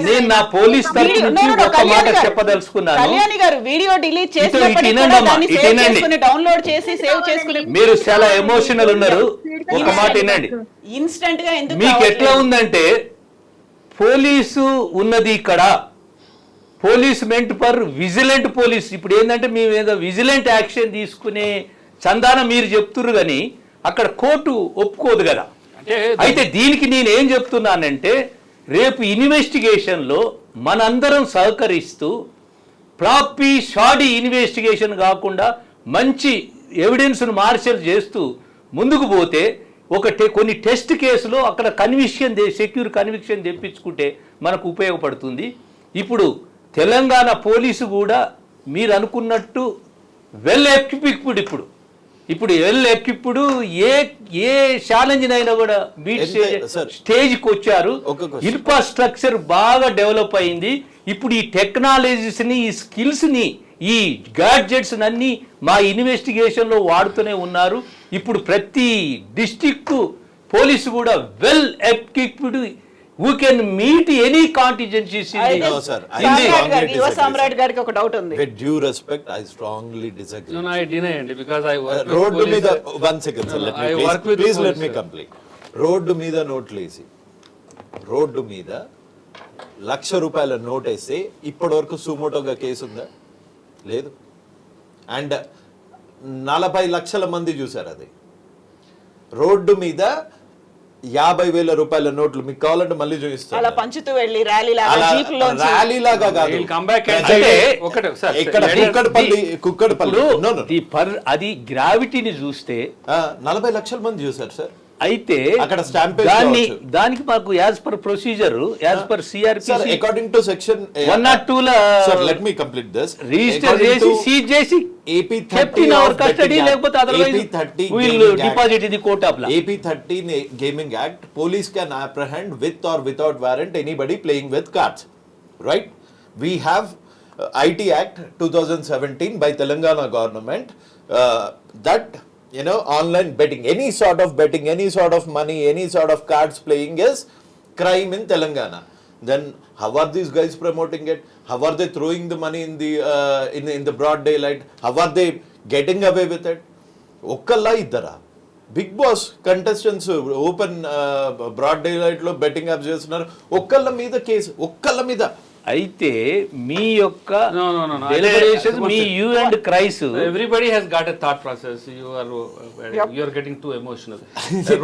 నేను నా పోలీస్ తరఫు నుంచి ఒక మాట చెప్పదలుచుకున్నాను. కళ్యాణి గారు వీడియో డిలీట్ ఇటు చేసినప్పటికీ వినండి కూడా అమ్మా, దాన్ని ఇటు సేవ్ వినండి. చేసుకుని డౌన్లోడ్ చేసి సేవ్ చేసుకుని మీరు చాలా ఎమోషనల్ ఉన్నారు, ఒక మాట వినండి. ఇన్స్టంట్ గా ఎందుకు మీకు ఎట్లా రావట్లేదు? ఉందంటే పోలీసు ఉన్నది ఇక్కడ, police meant for vigilant police. ఇప్పుడు ఏంటంటే మేము ఏదో విజిలెంట్ యాక్షన్ తీసుకునే చందాన మీరు చెప్తున్నారు కానీ అక్కడ కోర్టు ఒప్పుకోదు కదా. అయితే దీనికి నేను ఏం చెప్తున్నానంటే రేపు ఇన్వెస్టిగేషన్లో మనందరం సహకరిస్తూ ప్రాపీ షాడీ ఇన్వెస్టిగేషన్ కాకుండా మంచి ఎవిడెన్స్ను మార్షల్ చేస్తూ ముందుకు పోతే కొన్ని టెస్ట్ కేసులో అక్కడ సెక్యూర్ కన్విక్షన్ తెప్పించుకుంటే మనకు ఉపయోగపడుతుంది. ఇప్పుడు తెలంగాణ పోలీసు కూడా మీరు అనుకున్నట్టు వెల్ ఎక్విప్డ్ ఇప్పుడు వెల్ ఎక్విప్డ్ ఏ ఛాలెంజ్ అయినా కూడా బీట్ స్టేజ్కి వచ్చారు. ఇన్ఫ్రాస్ట్రక్చర్ బాగా డెవలప్ అయింది. ఇప్పుడు ఈ టెక్నాలజీస్ని ఈ స్కిల్స్ని ఈ గ్యాడ్జెట్స్ అన్ని మా ఇన్వెస్టిగేషన్లో వాడుతూనే ఉన్నారు. ఇప్పుడు ప్రతి డిస్ట్రిక్ట్ పోలీసు కూడా well equipped who can meet any contingencies in అయితే the యువ సామ్రాట్ గారికి ఒక డౌట్ ఉంది. With due respect, I strongly disagree. No, I deny it because I work with road police. మీద 1 second sir, let I me work with please let police, me sir. complete. Road మీద నోట్లేసి road మీద ₹1,00,000 note వేస్తే ఇప్పటి వరకు సుమోటోగా case ఉందా? లేదు. And 40 లక్షల మంది చూసారు అది. రోడ్డు మీద ₹50,000 నోట్లు మీకు కావాలంటే మళ్ళీ చూపిస్తాను. అలా పంచుతూ వెళ్ళి ర్యాలీ లాగా జీప్ లో ర్యాలీ లాగా కాదు. We'll come back and అంటే ఒకటే సార్, ఇక్కడ కుక్కడపల్లి no, no. అది గ్రావిటీని చూస్తే 40 లక్షల మంది చూసారు సార్. అయితే అక్కడ స్టాంప్ దానికి మాకు as per procedure as per CrPC according to section 102 sir let me complete this register చేసి సీజ్ చేసి AP 30 in our custody లేకపోతే otherwise we will deposit in the court of law. AP 30 Gaming Act, police can apprehend with or without warrant anybody playing with cards, right? We have IT Act 2017 by Telangana government that online betting, any sort of betting, any sort of money, any sort of cards playing is crime in Telangana. Then how are these guys promoting it? How are they throwing the money in the broad daylight? How are they getting away with it? Okkalla iddara Bigg Boss contestants open broad daylight lo betting apps చేస్తున్నారు. ఒక్కళ్ళ మీద case, ఒక్కళ్ళ మీద. అయితే మీ యొక్క No. Deliberation మీ you and cries Everybody has got a thought process. You are getting too emotional.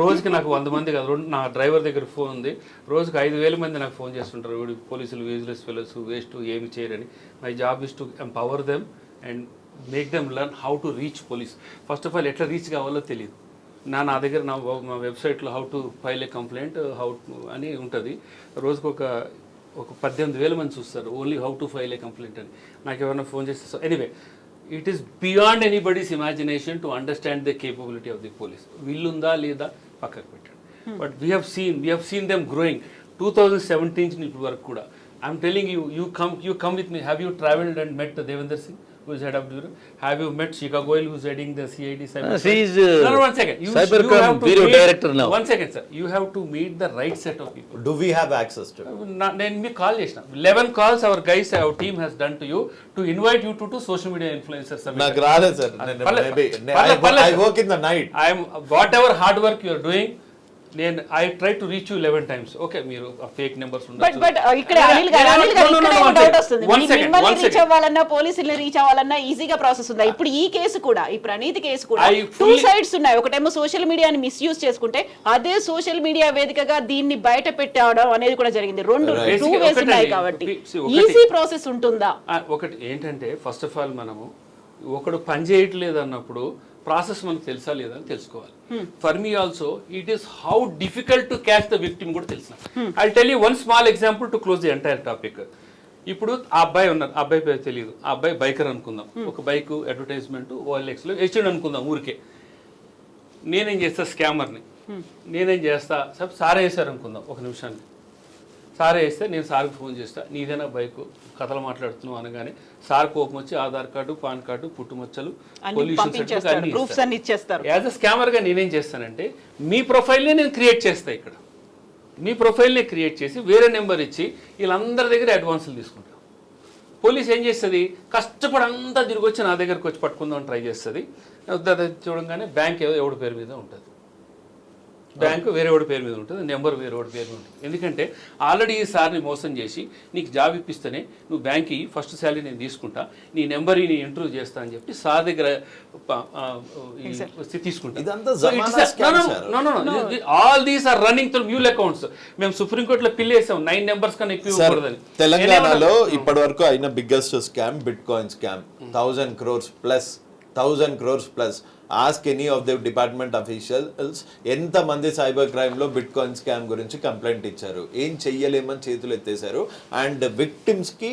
రోజుకి నాకు 100 మంది కాదు, నా డ్రైవర్ దగ్గర ఫోన్ ఉంది. రోజుకి 5,000 మంది నాకు ఫోన్ చేస్తుంటారు. వీడు పోలీసులు యూజ్లెస్ ఫెలోస్, వేస్ట్, ఏమి చేయరని. My job is to empower them and make them learn how to reach police. First of all ఎట్లా రీచ్ కావాలో తెలియదు. నా దగ్గర నా వెబ్సైట్లో how to file a complaint అని ఉంటుంది. రోజుకు ఒక 18,000 మంది చూస్తారు only how to file a complaint అని. నాకు ఎవరైనా ఫోన్ చేస్తే so anyway it is beyond anybody's imagination to understand the capability of the police. వీళ్ళుందా లేదా పక్కకు పెట్టండి. But we have seen them growing 2017 ఇప్పటి వరకు కూడా. I'm telling you come with me. Have you traveled and met Devender Singh, who is head of bureau? Have you met Shika Goyal, who is heading the CID cyber? She is No, 1 second. cybercrime bureau director now. 1 second, sir. You have to meet the right set of people. Do we have access to it? నేను మీకు call చేసిన 11 calls our guys, our team has done to you to invite you to social media influencers summit. నాకు రాలేదు sir. I work in the night. I am whatever hard work you are doing. I tried to reach you 11 times. Okay, మీరు fake numbers ఉండొచ్చు. But ఇక్కడ అనిల్ గారు doubt వస్తుంది. మిమ్మల్ని reach అవ్వాలన్నా పోలీసుల్ని రీచ్ అవ్వాలన్నా ఈజీగా ప్రాసెస్ ఉందా? ఇప్పుడు ఈ కేసు కూడా, ఈ ప్రణీత్ కేసు కూడా 2 sides ఉన్నాయి. ఒకటేమో సోషల్ మీడియాని మిస్యూజ్ చేసుకుంటే అదే సోషల్ మీడియా వేదికగా దీన్ని బయట పెట్టడం అనేది కూడా జరిగింది. 2 ways ఉన్నాయి కాబట్టి ఈజీ ప్రాసెస్ ఉంటుందా? ఒకటి ఏంటంటే ఫస్ట్ ఆఫ్ ఆల్ మనము ఒకడు పని చేయట్లేదు అన్నప్పుడు ప్రాసెస్ మనకు తెలుసా లేదా అని తెలుసుకోవాలి. For me also it is how difficult to catch the victim కూడా తెలుసు. I tell you 1 small example to close the entire topic. ఇప్పుడు ఆ అబ్బాయి ఉన్నారు, ఆ అబ్బాయి పేరు తెలియదు, ఆ అబ్బాయి బైకర్ అనుకుందాం. ఒక బైక్ అడ్వర్టైజ్మెంట్ OLXలో వేసాడు అనుకుందాం ఊరికే. నేనేం చేస్తా స్కామర్ని, నేనేం చేస్తా సార్ వేసారు అనుకుందాం ఒక నిమిషాన్ని. సార్ వేస్తే నేను సార్కి ఫోన్ చేస్తా, నీదేనా బైక్, కథలు మాట్లాడుతున్నావు అనగానే సార్ కోపం వచ్చి ఆధార్ కార్డు, పాన్ కార్డు, పుట్టుమచ్చలు, పొల్యూషన్ సర్టిఫికేట్ ప్రూఫ్స్ అన్ని ఇచ్చేస్తారు. యాజ్ అ స్కామర్గా నేనేం చేస్తానంటే మీ ప్రొఫైల్నే నేను క్రియేట్ చేస్తాను. ఇక్కడ మీ ప్రొఫైల్నే క్రియేట్ చేసి వేరే నెంబర్ ఇచ్చి వీళ్ళందరి దగ్గర అడ్వాన్సులు తీసుకుంటాను. పోలీస్ ఏం చేస్తుంది, కష్టపడి అంతా తిరిగి వచ్చి నా దగ్గరకు వచ్చి పట్టుకుందామని ట్రై చేస్తుంది. చూడంగానే బ్యాంక్ ఎవడి పేరు మీద ఉంటుంది, బ్యాంకు వేరేవాడి పేరు మీద ఉంటుంది, నెంబర్ వేరేవాడి పేరు మీద ఉంటుంది. ఎందుకంటే ఆల్రెడీ ఈ సార్ని మోసం చేసి నీకు జాబ్ ఇప్పిస్తేనే నువ్వు బ్యాంక్కి ఫస్ట్ శాలరీ నేను తీసుకుంటా, నీ నెంబర్ నీ ఇంటర్వ్యూ చేస్తా అని చెప్పి సార్ దగ్గర తీసుకుంటా. All these are running through mule accounts. మేము సుప్రీంకోర్టులో పిల్ వేసాం 9 నెంబర్స్ కన్నా ఎక్కువ ఇవ్వకూడదని. తెలంగాణలో ఇప్పటి వరకు అయిన biggest scam bit coin scam. 1,000 crores plus. Ask any of the department officials ఎంత మంది సైబర్ క్రైమ్ లో బిట్ కాయిన్ స్కామ్ గురించి కంప్లైంట్ ఇచ్చారు, ఏం చెయ్యలేమని చేతులు ఎత్తేసారు. అండ్ విక్టిమ్స్ కి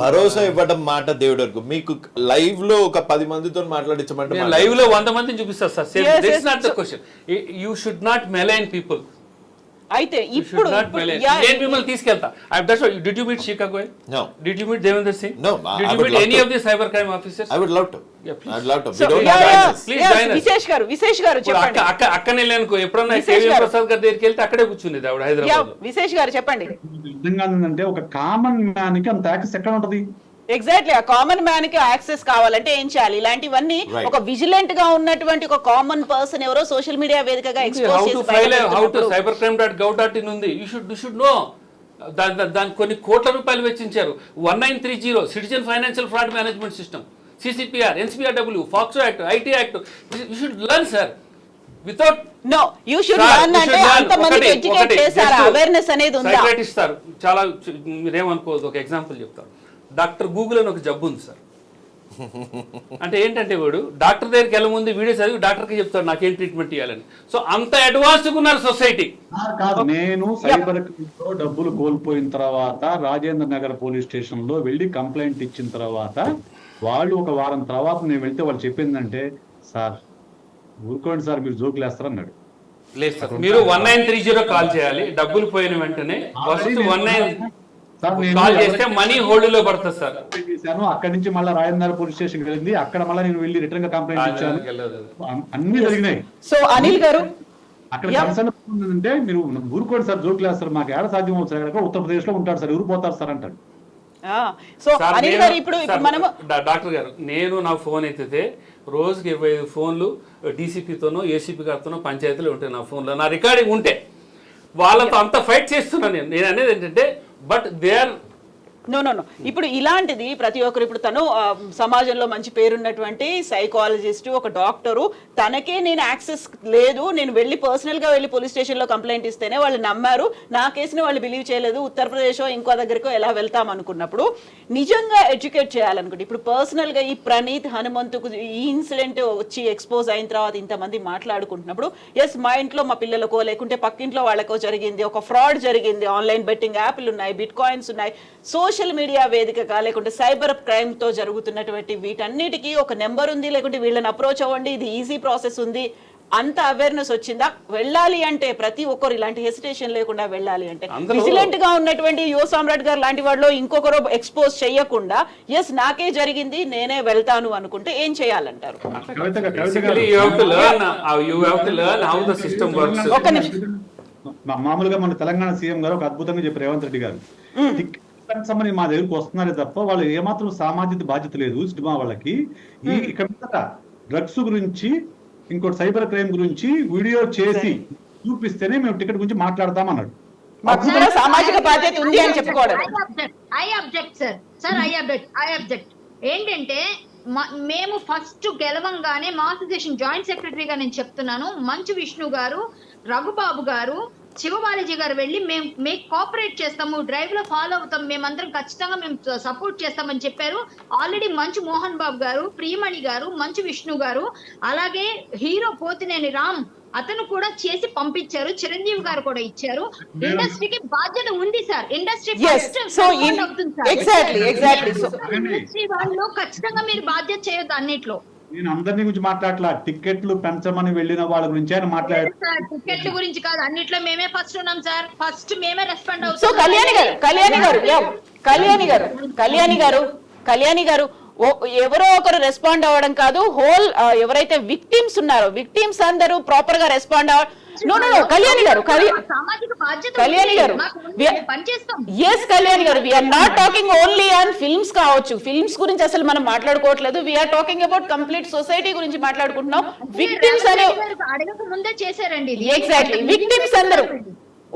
భరోసా ఇవ్వడం మాట దేవుడు వరకు. మీకు లైవ్ లో ఒక 10 మందితో మాట్లాడించమంటే లైవ్ లో 100 మందిని చూపిస్తారు sir. This not the question. You should not మెలైన్ people. అయితే ఇప్పుడు నేను మిమ్మల్ని తీసుకెళ్తా. Did you meet Shikha Goyal? No. Did you meet Devendra Singh? No. Did you meet any of the cyber crime officers? I would love to. Yeah, please. I'd love to. So, We don't have access. Please join us. విశేష్ గారు చెప్పండి. అక్కనే వెళ్ళానుకో, ఎప్పుడన్నా విశేష్ KV గారు. ప్రసాద్ గారి దగ్గరికి వెళ్తే అక్కడే కూర్చునేది ఆవిడ హైదరాబాద్ లో. విశేష్ గారు చెప్పండి. నిజంగా ఏంటంటే ఒక కామన్ మ్యాన్ కి అంత యాక్సెస్ ఎక్కడ ఉంటది? ఎగ్జాక్ట్లీ, ఆ కామన్ మ్యాన్ కి యాక్సెస్ కావాలంటే ఏం చేయాలి? ఇలాంటివన్నీ ఒక విజిలెంట్ గా ఉన్నటువంటి ఒక కామన్ పర్సన్ ఎవరో సోషల్ మీడియా వేదికగా ఎక్స్పోజ్ చేసి cybercrime.gov.in ఉంది. You should know. దానికి కొన్ని కోట్ల రూపాయలు వెచ్చించారు. 1930 citizen financial fraud management system, CCPR, NCBRW, POCSO act, IT యాక్ట్. You should learn sir. Without know you should learn అంటే అంత మందికి ఎడ్యుకేట్ చేశారా? అవేర్నెస్ అనేది ఉందా? సైకాట్రిస్ట్ సార్ చాలా, మీరేమనుకోవద్దు, ఒక ఎగ్జాంపుల్ చెప్తాను. డాక్టర్ గూగుల్ అని ఒక జబ్బు ఉంది సార్. అంటే ఏంటంటే వాడు డాక్టర్ దగ్గరికి వెళ్ళే ముందు వీడియో చదివి డాక్టర్కి చెప్తాడు నాకేం ట్రీట్మెంట్ ఇవ్వాలని. సో అంత అడ్వాన్స్డ్ ఉన్నారు సొసైటీ. నేను సైబర్ క్రైమ్లో డబ్బులు కోల్పోయిన తర్వాత రాజేంద్ర నగర్ పోలీస్ స్టేషన్ లో వెళ్ళి కంప్లైంట్ ఇచ్చిన తర్వాత వాళ్ళు ఒక వారం తర్వాత నేను వెళ్తే వాళ్ళు చెప్పిందంటే, సార్ ఊరుకోండి సార్ మీరు జోకులు వేస్తారన్నాడు. లేదు సార్, మీరు 1930 కాల్ చేయాలి. డబ్బులు పోయిన వెంటనే ఫస్ట్ 19 కాల్ చేస్తే మనీ హోల్డ్ లో పడుతుంది సార్. అక్కడి నుంచి మళ్ళీ రాజేంద్ర పోలీస్ స్టేషన్ వెళ్ళింది, అక్కడ మళ్ళీ నేను వెళ్ళి రిటర్న్ గా కంప్లైంట్ ఇచ్చాను. అన్ని జరిగినాయి. సో అనిల్ గారు అక్కడ కన్సర్న్ అంటే మీరు ఊరుకోండి సార్ జోకులు వేస్తారు, మాకు ఏడ సాధ్యం అవుతుంది సార్, అక్కడ ఉత్తరప్రదేశ్ లో ఉంటాడు సార్, ఊరిపోతారు సార్ అంటాడు. సో అనిల్ గారు ఇప్పుడు మనము డాక్టర్ గారు, నేను నా ఫోన్ ఎత్తితే రోజుకి 25 ఫోన్లు డీసీపీతోనో ఏసీపీ గారితోనో పంచాయతీలు ఉంటాయి. నా ఫోన్లో నా రికార్డింగ్ ఉంటే వాళ్ళతో అంత ఫైట్ చేస్తున్నాను. నేను అనేది ఏంటంటే బట్ దే ఆర్ నో ఇప్పుడు ఇలాంటిది ప్రతి ఒక్కరు, ఇప్పుడు తను సమాజంలో మంచి పేరున్నటువంటి సైకాలజిస్ట్, ఒక డాక్టరు, తనకే నేను యాక్సెస్ లేదు, నేను వెళ్ళి పర్సనల్గా వెళ్ళి పోలీస్ స్టేషన్లో కంప్లైంట్ ఇస్తేనే వాళ్ళు నమ్మారు, నా కేసుని వాళ్ళు బిలీవ్ చేయలేదు, ఉత్తరప్రదేశో ఇంకో దగ్గరకో ఎలా వెళ్తాం అనుకున్నప్పుడు నిజంగా ఎడ్యుకేట్ చేయాలనుకుంటే, ఇప్పుడు పర్సనల్గా ఈ ప్రణీత్ హనుమంతుకు ఈ ఇన్సిడెంట్ వచ్చి ఎక్స్పోజ్ అయిన తర్వాత ఇంతమంది మాట్లాడుకుంటున్నప్పుడు, ఎస్ మా ఇంట్లో మా పిల్లలకో లేకుంటే పక్కింట్లో వాళ్ళకో జరిగింది, ఒక ఫ్రాడ్ జరిగింది, ఆన్లైన్ బెట్టింగ్ యాప్లు ఉన్నాయి, బిట్ కాయిన్స్ ఉన్నాయి, సోషల్ మీడియా వేదికగా లేకుంటే సైబర్ క్రైమ్ తో జరుగుతున్నటువంటి వీటన్నిటికీ ఒక నెంబర్ ఉంది, లేకుంటే వీళ్ళని అప్రోచ్ అవ్వండి, ఇది ఈజీ ప్రాసెస్ ఉంది, అంత అవేర్నెస్ వచ్చిందా? వెళ్ళాలి అంటే ప్రతి ఒక్కరు ఇలాంటి హెసిటేషన్ లేకుండా వెళ్ళాలి అంటే విజిలెంట్ గా ఉన్నటువంటి యువ సామ్రాట్ గారు లాంటి వాళ్ళు ఇంకొకరు ఎక్స్పోజ్ చేయకుండా ఎస్ నాకే జరిగింది నేనే వెళ్తాను అనుకుంటే ఏం చేయాలంటారు? మామూలుగా మన తెలంగాణ సీఎం గారు ఒక అద్భుతంగా చెప్పారు, రేవంత్ రెడ్డి గారు, సంబంధించి మా దగ్గరకు వస్తున్నారే తప్ప వాళ్ళు ఏమాత్రం సామాజిక బాధ్యత లేదు సినిమా వాళ్ళకి. ఈ ఇక్కడ డ్రగ్స్ గురించి ఇంకోటి సైబర్ క్రైమ్ గురించి వీడియో చేసి చూపిస్తేనే మేము టికెట్ గురించి మాట్లాడతామన్నాడు. సామాజిక బాధ్యత ఉంది అని చెప్పుకోవడం. ఏంటంటే మేము ఫస్ట్ గెలవంగానే మా అసోసియేషన్ జాయింట్ సెక్రటరీగా నేను చెప్తున్నాను, మంచు విష్ణు గారు, రఘుబాబు గారు, శివబాలాజీ గారు వెళ్ళి మేము కోఆపరేట్ చేస్తాము, డ్రైవ్ లో ఫాలో అవుతాం, మేమందరం ఖచ్చితంగా మేము సపోర్ట్ చేస్తామని చెప్పారు. ఆల్రెడీ మంచు మోహన్ బాబు గారు, ప్రియమణి గారు, మంచు విష్ణు గారు, అలాగే హీరో పోతినేని రామ్ అతను కూడా చేసి పంపించారు, చిరంజీవి గారు కూడా ఇచ్చారు. ఇండస్ట్రీకి బాధ్యత ఉంది సార్, ఇండస్ట్రీ ఇండస్ట్రీ వాళ్ళు ఖచ్చితంగా మీరు బాధ్యత చేయొద్దు అన్నిట్లో. నేను అందరినీ గురించి మాట్లాడలా, టికెట్లు పెంచమని వెళ్ళిన వాళ్ళ గురించి ఆయన మాట్లాడారు. సార్ టికెట్ల గురించి కాదు, అన్నిట్లో మేమే ఫస్ట్ ఉన్నాం సార్, ఫస్ట్ మేమే రెస్పాండ్ సో అవుతాం. కళ్యాణి గారు ఎవరో ఒకరు రెస్పాండ్ అవ్వడం కాదు, హోల్ ఎవరైతే విక్టిమ్స్ ఉన్నారో విక్టిమ్స్ అందరూ ప్రాపర్ గా రెస్పాండ్ నో కళ్యాణి గారు సామాజిక బాధ్యత కళ్యాణి గారు పనిచేస్తాం. ఎస్ కళ్యాణి గారు, we are not talking only on films కావచ్చు, ఫిల్మ్స్ గురించి అసలు మనం మాట్లాడుకోవట్లేదు, we are talking about complete society గురించి మాట్లాడుకుంటున్నాం. విక్టిమ్స్ అనే అడగక ముందే చేశారండి ఇది. ఎగ్జాక్ట్లీ విక్టిమ్స్ అందరూ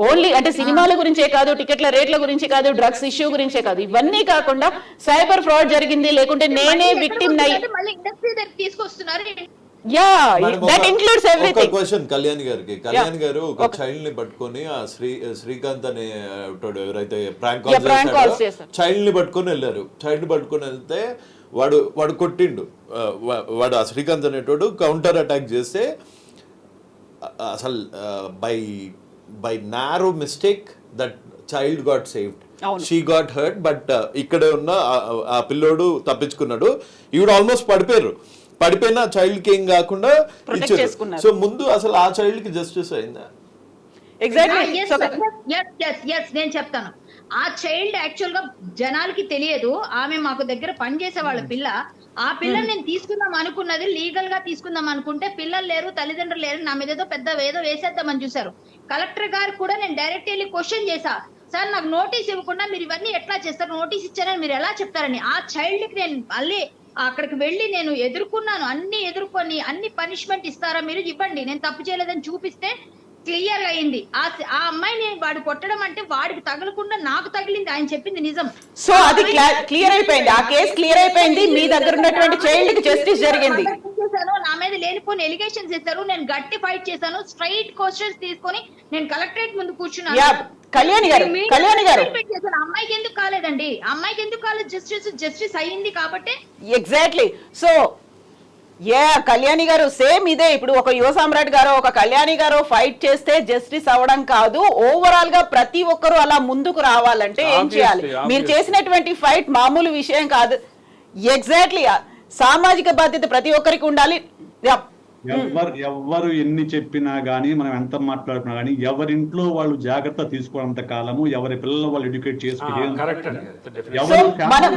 ఓన్లీ అంటే సినిమాల గురించే కాదు, టికెట్ల రేట్ల గురించి కాదు, డ్రగ్స్ ఇష్యూ గురించే కాదు, ఇవన్నీ కాకుండా సైబర్ ఫ్రాడ్ జరిగింది లేకుంటే నేనే విక్టిమ్ నై, మళ్ళీ ఇండస్ట్రీ దగ్గర తీసుకొస్తున్నారు. Yeah that includes everything. Question Kalyan గారు ఒక చైల్డ్ ని పట్టుకొని ఆ శ్రీకాంత్ అనే ఎవరైతే ప్రాంక్ కాల్స్ చేశారో చైల్డ్ ని పట్టుకొని వెళ్ళారు. చైల్డ్ ని పట్టుకొని వెళ్తే వాడు కొట్టిండు, వాడు ఆ శ్రీకాంత్ అనేటోడు కౌంటర్ అటాక్ చేస్తే అసలు by narrow mistake that child got saved, she got hurt, but ఇక్కడ ఉన్న ఆ పిల్లోడు తప్పించుకున్నాడు. ఈవిడ ఆల్మోస్ట్ పడిపోయిన చైల్డ్ కి ఏం కాకుండా ఇచ్చారు. సో ముందు అసలు ఆ చైల్డ్ కి జస్టిస్ అయిందా? నేను చెప్తాను, ఆ చైల్డ్ యాక్చువల్ గా జనాలకి తెలియదు, ఆమె మాకు దగ్గర పనిచేసే వాళ్ళ పిల్ల. ఆ పిల్లని నేను తీసుకుందాం అనుకున్నది, లీగల్ గా తీసుకుందాం అనుకుంటే పిల్లలు లేరు, తల్లిదండ్రులు లేరు, నా మీద ఏదో వేసేద్దామని చూసారు. కలెక్టర్ గారు కూడా నేను డైరెక్ట్ వెళ్ళి క్వశ్చన్ చేశా, సార్ నాకు నోటీస్ ఇవ్వకుండా మీరు ఇవన్నీ ఎట్లా చేస్తారు, నోటీస్ ఇచ్చారని మీరు ఎలా చెప్తారని. ఆ చైల్డ్ కి నేను మళ్ళీ అక్కడికి వెళ్ళి నేను ఎదుర్కొన్నాను, అన్ని ఎదుర్కొని అన్ని పనిష్మెంట్ ఇస్తారా మీరు ఇవ్వండి, నేను తప్పు చేయలేదని చూపిస్తే క్లియర్ అయింది. ఆ అమ్మాయిని వాడు కొట్టడం అంటే వాడికి తగలకుండా నాకు తగిలింది, ఆయన చెప్పింది నిజం. సో అది క్లియర్ అయిపోయింది, ఆ కేసు క్లియర్ అయిపోయింది, మీ దగ్గర ఉన్నటువంటి చైల్డ్ కి జస్టిస్ జరిగింది. నా మీద లేనిపోయిన ఎలిగేషన్స్ ఇస్తారు, నేను గట్టి ఫైట్ చేశాను, స్ట్రైట్ క్వశ్చన్స్ తీసుకొని నేను కలెక్టరేట్ ముందు కూర్చున్నాను. కళ్యాణి గారు అమ్మాయికి ఎందుకు కాలేదండి, అమ్మాయికి ఎందుకు కాలేదు, జస్టిస్ అయ్యింది కాబట్టి. ఎగ్జాక్ట్లీ. సో కళ్యాణి గారు సేమ్ ఇదే, ఇప్పుడు ఒక యువ సామ్రాట్ గారు ఒక కళ్యాణి గారు ఫైట్ చేస్తే జస్టిస్ అవడం కాదు, ఓవరాల్ గా ప్రతి ఒక్కరు అలా ముందుకు రావాలంటే ఏం చేయాలి? మీరు చేసినటువంటి ఫైట్ మామూలు విషయం కాదు. ఎగ్జాక్ట్లీ, సామాజిక బాధ్యత ప్రతి ఒక్కరికి ఉండాలి. ఎవరు ఎన్ని చెప్పినా గానీ, మనం ఎంత మాట్లాడుకున్నా గానీ, ఎవరింట్లో వాళ్ళు జాగ్రత్త తీసుకోవడంత కాలము, ఎవరి పిల్లలు వాళ్ళు ఎడ్యుకేట్ చేసుకుని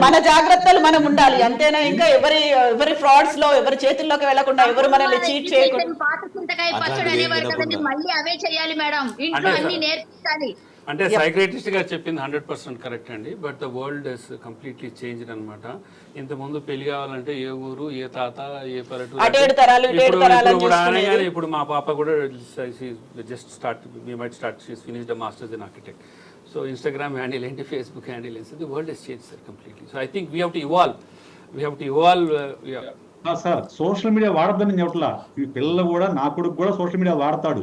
మన జాగ్రత్తలు మనం ఉండాలి అంతేనా? ఇంకా ఎవరి ఫ్రాడ్స్ లో ఎవరి చేతుల్లోకి వెళ్లకుండా, ఎవరు మనల్ని చీట్ చేయకుండా. మళ్ళీ అవే చేయాలి మేడం, ఇంట్లో అన్ని నేర్పించాలి. అంటే సైక్రేటిస్ట్ గారు చెప్పింది 100% కరెక్ట్ అండి, but the world is completely changed అనమాట. ఇంతకుముందు పెళ్లి కావాలంటే ఏ ఊరు, ఏ తాత, ఏ పల్లెటూరు, ఇప్పుడు మా పాప కూడా just start, we might start, she's finished a master's in architect. So Instagram handle ఏంటి, Facebook handle ఏంటి, the world has changed, sir, completely. So I think we have to evolve. Sir social media వాడద్దని చెప్పట్లా, ఈ పిల్లలు కూడా, నా కొడుకు కూడా సోషల్ మీడియా వాడతాడు.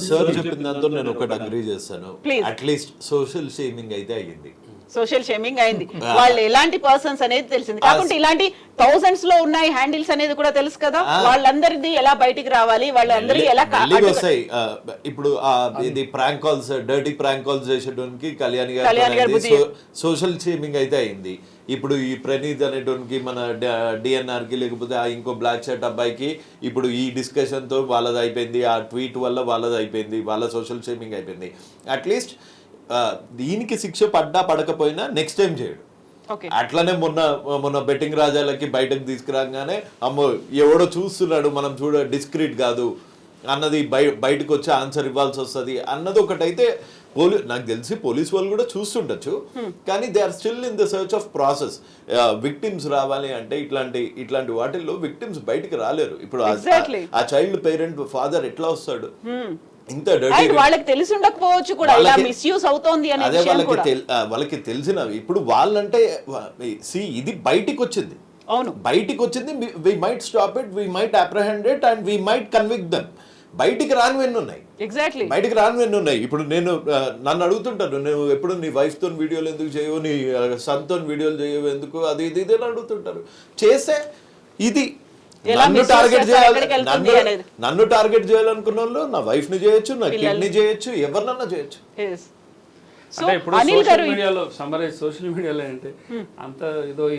సార్ చెప్పిన దాంతో నేను ఒకటి అగ్రీ చేస్తాను, అట్లీస్ట్ సోషల్ షేమింగ్ అయితే అయ్యింది. సోషల్ షేమింగ్ అయింది, వాళ్ళు ఎలాంటి పర్సన్స్ అనేది తెలిసింది. కాకుంటే ఇలాంటి థౌసండ్స్ లో ఉన్నాయి హ్యాండిల్స్ అనేది కూడా తెలుసు కదా, వాళ్ళందరిది ఎలా బయటికి రావాలి, వాళ్ళందరికీ ఎలా వస్తాయి. ఇప్పుడు ఇది prank calls, dirty prank calls చేసేటోనికి కళ్యాణి గారు సోషల్ షేమింగ్ అయితే అయింది. ఇప్పుడు ఈ ప్రణీత్ అనేటోనికి, మన డిఎన్ఆర్ కి, లేకపోతే ఇంకో బ్లాక్ షర్ట్ అబ్బాయికి ఇప్పుడు ఈ డిస్కషన్ తో వాళ్ళది అయిపోయింది, ఆ ట్వీట్ వల్ల వాళ్ళది అయిపోయింది, వాళ్ళ సోషల్ షేమింగ్ అయిపోయింది. అట్లీస్ట్ దీనికి శిక్ష పడ్డా పడకపోయినా నెక్స్ట్ టైం చేయడు. అట్లనే మొన్న బెట్టింగ్ రాజాలకి బయటకు తీసుకురాగానే, అమ్మో ఎవడో చూస్తున్నాడు, మనం డిస్క్రీట్ కాదు అన్నది బయటకు వచ్చి ఆన్సర్ ఇవ్వాల్సి వస్తుంది అన్నది ఒకటైతే నాకు తెలిసి పోలీస్ వాళ్ళు కూడా చూస్తుండొచ్చు, కానీ they are still in the search of process. Victims రావాలి అంటే ఇట్లాంటి వాటిల్లో విక్టిమ్స్ బయటికి రాలేరు. ఇప్పుడు ఆ చైల్డ్ పేరెంట్ ఫాదర్ ఎట్లా వస్తాడు? ఇంత వాళ్ళకి తెలిసి ఉండకపోవచ్చు కూడా, ఇలా మిస్యూజ్ అవుతోంది అనే అదే వాళ్ళకి తెలిసిన. ఇప్పుడు వాళ్ళంటే ఇది బయటికి వచ్చింది, బయటికి వచ్చింది, we might stop it, we might apprehend it and we might convict them. బయటికి రానివన్నీ ఉన్నాయి, బయటికి రానివన్నీ ఉన్నాయి. ఇప్పుడు నన్ను అడుగుతుంటాను, నువ్వు ఎప్పుడు నీ వైఫ్ తో వీడియోలు ఎందుకు చేయవు, నీ సన్ తో వీడియోలు చేయవు ఎందుకు, అది ఇది అని అడుగుతుంటారు. చేస్తే ఇది నన్ను టార్గెట్ చేయాలనుకున్న వాళ్ళు నా వైఫ్ ని చేయొచ్చు, నా కిడ్ ని చేయొచ్చు, ఎవరినన్నా చేయొచ్చు. సో అంటే ఇప్పుడు అనిల్ గారు సోషల్ మీడియాలో సమ్మరైజ్ సోషల్ మీడియాలో అంటే అంత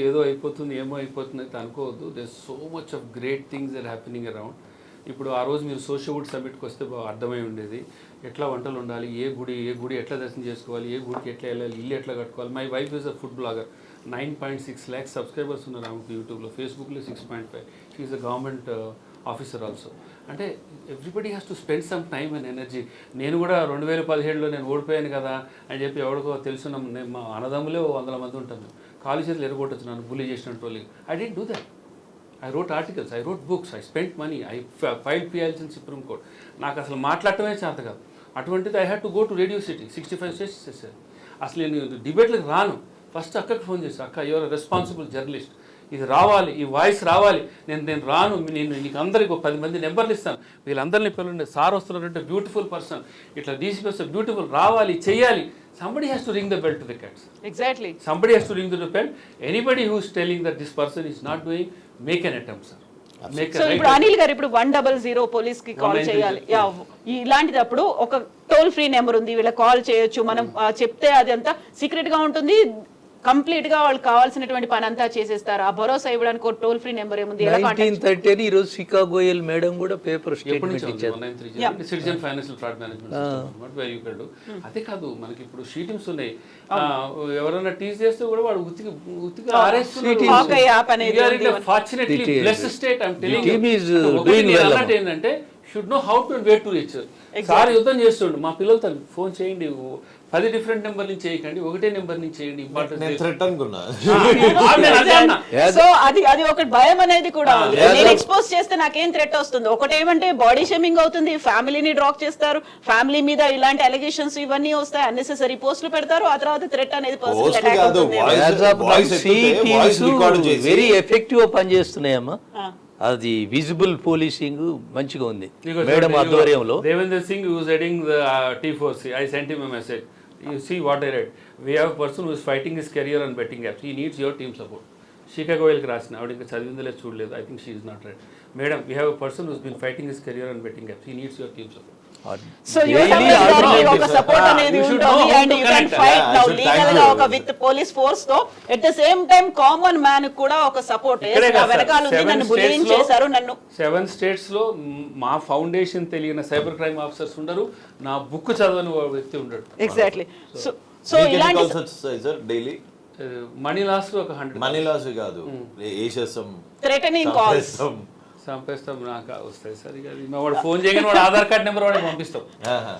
ఏదో అయిపోతుంది ఏమో అయిపోతుంది అయితే అనుకోవద్దు. There so much of great things are happening around. ఇప్పుడు ఆ రోజు మీరు సోషల్ వుడ్ సమిట్కి వస్తే అర్థమై ఉండేది ఎట్లా వంటలు ఉండాలి, ఏ గుడి ఎట్లా దర్శనం చేసుకోవాలి, ఏ గుడికి ఎట్లా వెళ్ళాలి, ఇల్లు ఎట్లా కట్టుకోవాలి. My wife is a food blogger. 9.6 lakhs subscribers ఉన్నారు ఆమెకు యూట్యూబ్లో, ఫేస్బుక్లో 6.5. She is a government officer also. అంటే everybody has to spend some time and energy. నేను కూడా 2017లో నేను ఓడిపోయాను కదా అని చెప్పి ఎవరికో తెలుసున్నాం, మా అన్నదమ్ములే 100 మంది ఉంటాను, కాలు చేతులు ఎరగొట్టచ్చు నన్ను బుల్లీ చేసినట్టు వాళ్ళకి. I didn't do that. I wrote articles, I wrote books, I spent money, I filed PILs in Supreme Court. నాకు అసలు మాట్లాడటమే చేత కాదు. అటువంటిది I had to go to radio city, 65 states చేశారు. అసలు నేను డిబేట్లకు రాను. ఫస్ట్ అక్కకి ఫోన్ చేశాను, అక్క యువర్ రెస్పాన్సిబుల్ జర్నలిస్ట్, ఇది రావాలి, ఈ వాయిస్ రావాలి, నేను రాను, నేను నీకు అందరికి 10 మంది నెంబర్లు ఇస్తాను, వీళ్ళందరినీ పిల్లలు సార్ వస్తున్నారంటే బ్యూటిఫుల్ పర్సన్, ఇట్లా డీసీ పర్సన్ బ్యూటిఫుల్, రావాలి, చెయ్యాలి. Somebody has to ring the bell to the cats. Exactly. Somebody has to ring the bell. Anybody who is telling that this person is not doing, make an attempt, sir. Make so a ఇప్పుడు right Anil గారు ఇప్పుడు 100 police కి call 190 చేయాలి. ఇలాంటిదప్పుడు ఒక toll free number ఉంది, వీళ్ళ call చేయొచ్చు, మనం చెప్తే అది అంతా సీక్రెట్ గా ఉంటుంది, కంప్లీట్ గా వాళ్ళకి కావాల్సినటువంటి పని అంతా చేసేస్తారు. ఆ భరోసా ఇవ్వడానికి ఒక టోల్ ఫ్రీ నెంబర్ ఏముంది, ఎలా కాంటాక్ట్? 1930 అని ఈరోజు షికాగోయల్ మేడం కూడా పేపర్ ఎప్పటి స్టేట్మెంట్ నుంచి ఇచ్చారు. 193 citizen financial fraud management very you can do. అదే కాదు, మనకి ఇప్పుడు షీటింగ్స్ ఉన్నాయి, ఎవరైనా టీజ్ చేస్తే కూడా వాడు ఉత్తిగా Hawkeye app అనేది ఉంది. Fortunately blessed state. I'm telling team is doing well. అన్నట్టు ఏంటంటే should know how to way to reach. Sir యుద్ధం చేస్తుండు, మా పిల్లలతో ఫోన్ చేయండి, 10 డిఫరెంట్ నెంబర్ నుంచి చేయకండి, ఒకటే నెంబర్ నుంచి చేయండి. నేను థ్రెట్ అనుకున్నా. సో అది ఒక భయం అనేది కూడా ఉంది. నేను ఎక్స్పోజ్ చేస్తే నాకేం థ్రెట్ వస్తుంది? ఒకటేమంటే బాడీ షేమింగ్ అవుతుంది, ఫ్యామిలీని డ్రాక్ చేస్తారు, ఫ్యామిలీ మీద ఇలాంటి అలిగేషన్స్ ఇవన్నీ వస్తాయి, అన్నెసెసరీ పోస్టులు పెడతారు, ఆ తర్వాత థ్రెట్ అనేది పర్సనల్ Post అటాక్ కాదు, అవుతుంది. record చేసి. వెరీ ఎఫెక్టివ్ పనిచేస్తున్నాయమ్మా. అది విజిబుల్ పోలీసింగ్ మంచిగా ఉంది మేడం ఆధ్వర్యంలో. Devender Singh who is heading the T4C, I sent him a message. You see what I read. We have a person who is fighting his career on betting apps. He needs your team support. షికాగోయల్కి రాసిన ఆవిడ ఇంకా చదివిందలే చూడలేదు. I think she is not right. Madam, we have a person who's been fighting his career on betting apps. He needs your team support. So ఒక support అనేది ఉంటుంది and you can fight now legal గా ఒక with police force తో. At the same time common man కూడా ఒక support వెనకాల ఉంది, నన్ను బుల్లింగ్ చేశారు, నన్ను 7 states లో మా ఫౌండేషన్ తెలియని సైబర్ క్రైమ్ ఆఫీసర్స్ ఉండరు, నా బుక్ చదవని వ్యక్తి ఉండడు. ఎగ్జాక్ట్లీ. సో ఇలాంటి డైలీ మనీ లాస్ ఒక 100 మనీ లాస్ కాదు, వేసేస్తాం, థ్రెటనింగ్ కాల్స్ చంపేస్తాం, నాకు వస్తాయి సార్. ఇక వాడు ఫోన్ చేయగానే వాడు ఆధార్ కార్డ్ నెంబర్ వాడికి పంపిస్తాం.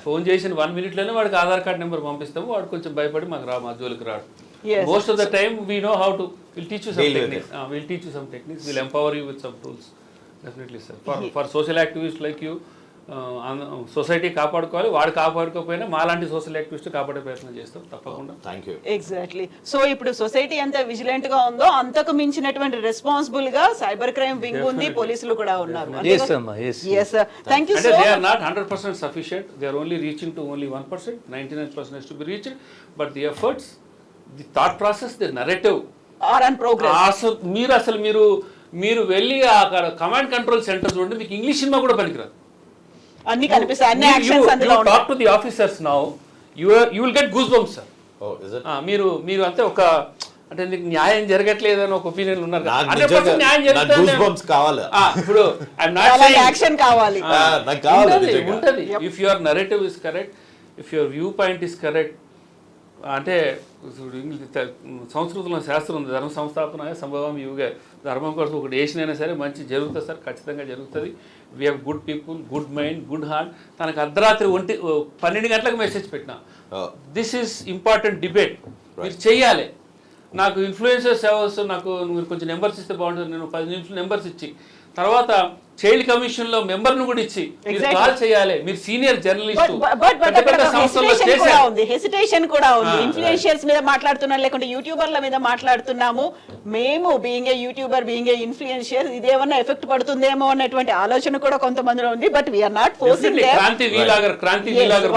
ఫోన్ చేసిన 1 minute వాడికి ఆధార్ కార్డ్ నెంబర్ పంపిస్తాము. వాడు కొంచెం భయపడి మాకు మా జోలికి రాడు. Most of the time we know how to will teach you some techniques, will empower you with some tools. Definitely sir. For social activist like you, society కాపాడుకోవాలి, వాడు కాపాడుకోకపోయినా మాలాంటి సోషల్ యాక్టివిస్ట్ కాపాడే ప్రయత్నం చేస్తాం తప్పకుండా. Thank you. ఎగ్జాక్ట్లీ. సో ఇప్పుడు society ఎంత vigilant గా ఉందో అంతకు మించినటువంటి రెస్పాన్సిబుల్ గా సైబర్ క్రైమ్ వింగ్ ఉంది, పోలీసులు కూడా ఉన్నారు. Yes, Amma, yes. Yes, sir. Thank you అంటే so they are much. not 100% sufficient. They are only reaching to only 1%. 99% has to be reached. But the efforts, the thought process, the narrative Are on progress. మీరు వెళ్ళి అక్కడ command control centre చూడండి, మీకు English cinema కూడా పనికిరాదు. అన్ని కనిపిస్తాయి, అన్ని యాక్షన్స్ అందులో ఉంటాయి. Talk to the officers now, you will get goose bumps sir. మీరు అంతే ఒక అంటే నీకు న్యాయం జరగట్లేదు అని ఒక ఒపీనియన్ ఉన్నారు. 100% న్యాయం జరుగుతుంది కావాలి. ఇప్పుడు ఐఎమ్ నాట్ సేయింగ్ యాక్షన్ కావాలి. ఉంటుంది. If your narrative is correct, if your view point is correct, అంటే సంస్కృతంలో శాస్త్రం ఉంది, ధర్మ సంస్థాపన సంభవం యుగే, ధర్మం కోసం ఒకటి వేసినైనా సరే మంచి జరుగుతుంది సార్, ఖచ్చితంగా జరుగుతుంది. We have good people, good mind, good heart. తనకు అర్ధరాత్రి 12 గంటలకు మెసేజ్ పెట్టినా, దిస్ ఈజ్ ఇంపార్టెంట్ డిబేట్, మీరు చెయ్యాలి. నాకు ఇన్ఫ్లుయెన్సర్స్ ఎవరు, నాకు మీరు కొంచెం నెంబర్స్ ఇస్తే బాగుంటుంది. నేను 10 నిమిషాలు నెంబర్స్ ఇచ్చి, తర్వాత చైల్డ్ కమిషన్ లో మెంబర్ను కూడా ఇచ్చి మీరు కాల్ చేయాలి. మీరు సీనియర్ జర్నలిస్ట్, హెసిటేషన్ కూడా ఉంది. ఇన్ఫ్లుయెన్షియర్స్ మీద మాట్లాడుతున్నాం, లేకుంటే యూట్యూబర్ల మీద మాట్లాడుతున్నాము. మేము being a YouTuber, being a influencer, ఇదేమన్నా ఎఫెక్ట్ పడుతుందేమో అన్నటువంటి ఆలోచన కూడా కొంతమందిలో ఉంది. But we are not forcing. Kranthi vlogger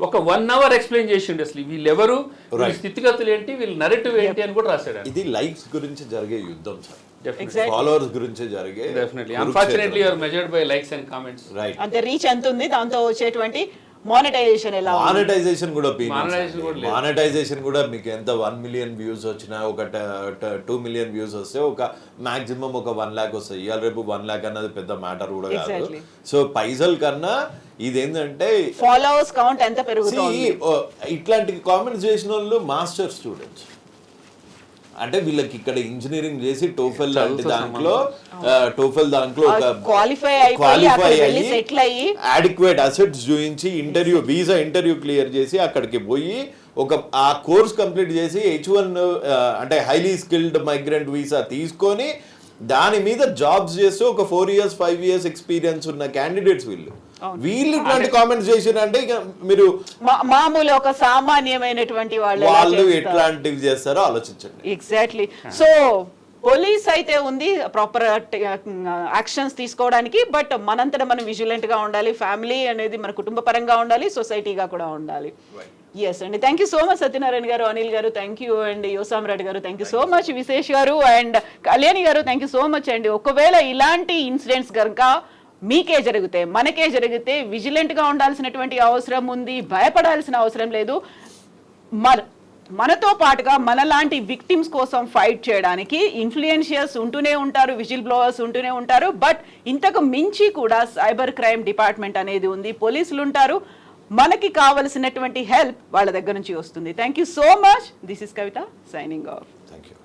ఒక 1 hour ఎక్స్ప్లెయిన్ చేసిండు అసలు వీళ్ళెవరు, వీళ్ళ స్థితిగతులు ఏంటి, వీళ్ళ నరేటివ్ ఏంటి అని కూడా రాశాడు. ఇది లైక్స్ గురించి జరిగే యుద్ధం సార్, Exactly. ఫాలోవర్స్ గురించి జరిగే. Definitely. Unfortunately, you are measured by likes and comments. Right. అంతే రీచ్ ఎంత ఉంది, దాంతో వచ్చేటువంటి మానిటైజేషన్ ఎలా ఉంది? మానిటైజేషన్ కూడా Monetization కూడా లేదు. మానిటైజేషన్ కూడా మీకు ఎంత 1 million వ్యూస్ వచ్చినా ఒక 2 million వ్యూస్ వస్తే ఒక మాక్సిమం ఒక 1 lakh వస్తాయి. ఇవాళ రేపు 1 lakh అన్నది పెద్ద మ్యాటర్ కూడా కాదు. Exactly. సో పైసల కన్నా ఇదేంటంటే ఫాలోవర్స్ కౌంట్ ఎంత పెరుగుతోంది? ఇట్లాంటి కామెంట్స్ చేసిన వాళ్ళు మాస్టర్ స్టూడెంట్స్. అంటే వీళ్ళకి ఇక్కడ ఇంజనీరింగ్ చేసి టోఫెల్ లాంటి దాంట్లో ఒక క్వాలిఫై అయిపోయి అక్కడికి వెళ్ళి సెటిల్ అయ్యి అడిక్వేట్ అసెట్స్ చూపించి వీసా ఇంటర్వ్యూ క్లియర్ చేసి అక్కడికి పోయి ఆ కోర్స్ కంప్లీట్ చేసి H1 అంటే హైలీ స్కిల్డ్ మైగ్రెంట్ వీసా తీసుకొని దాని మీద జాబ్స్ చేస్తూ ఒక 4 years 5 years ఎక్స్పీరియన్స్ ఉన్న క్యాండిడేట్స్ వీళ్ళు ఇట్లాంటి కామెంట్స్ చేసిరంటే ఇక మీరు మామూలు ఒక సామాన్యమైనటువంటి వాళ్ళు ఎట్లాంటివి చేస్తారో ఆలోచించండి. ఎగ్జాక్ట్లీ. సో పోలీస్ అయితే ఉంది ప్రాపర్ యాక్షన్స్ తీసుకోవడానికి, బట్ మనంతట మనం విజిలెంట్ గా ఉండాలి. ఫ్యామిలీ అనేది మన కుటుంబ పరంగా ఉండాలి, సొసైటీగా కూడా ఉండాలి. ఎస్ అండి, thank you so much Satyanarayana గారు, అనిల్ గారు థ్యాంక్ యూ, అండ్ యోసామ్రాట్ గారు థ్యాంక్ యూ సో మచ్, విశేష్ గారు అండ్ కళ్యాణి గారు థ్యాంక్ యూ సో మచ్ అండి. ఒకవేళ ఇలాంటి ఇన్సిడెంట్స్ కనుక మీకే జరిగితే, మనకే జరిగితే విజిలెంట్ గా ఉండాల్సినటువంటి అవసరం ఉంది, భయపడాల్సిన అవసరం లేదు. మనతో పాటుగా మనలాంటి విక్టిమ్స్ కోసం ఫైట్ చేయడానికి ఇన్ఫ్లుయెన్షియర్స్ ఉంటూనే ఉంటారు, విజిల్ బ్లోవర్స్ ఉంటూనే ఉంటారు, బట్ ఇంతకు మించి కూడా సైబర్ క్రైమ్ డిపార్ట్మెంట్ అనేది ఉంది, పోలీసులు ఉంటారు. మనకి కావలసినటువంటి హెల్ప్ వాళ్ళ దగ్గర నుంచి వస్తుంది. Thank you so much. This is Kavitha signing off. Thank you.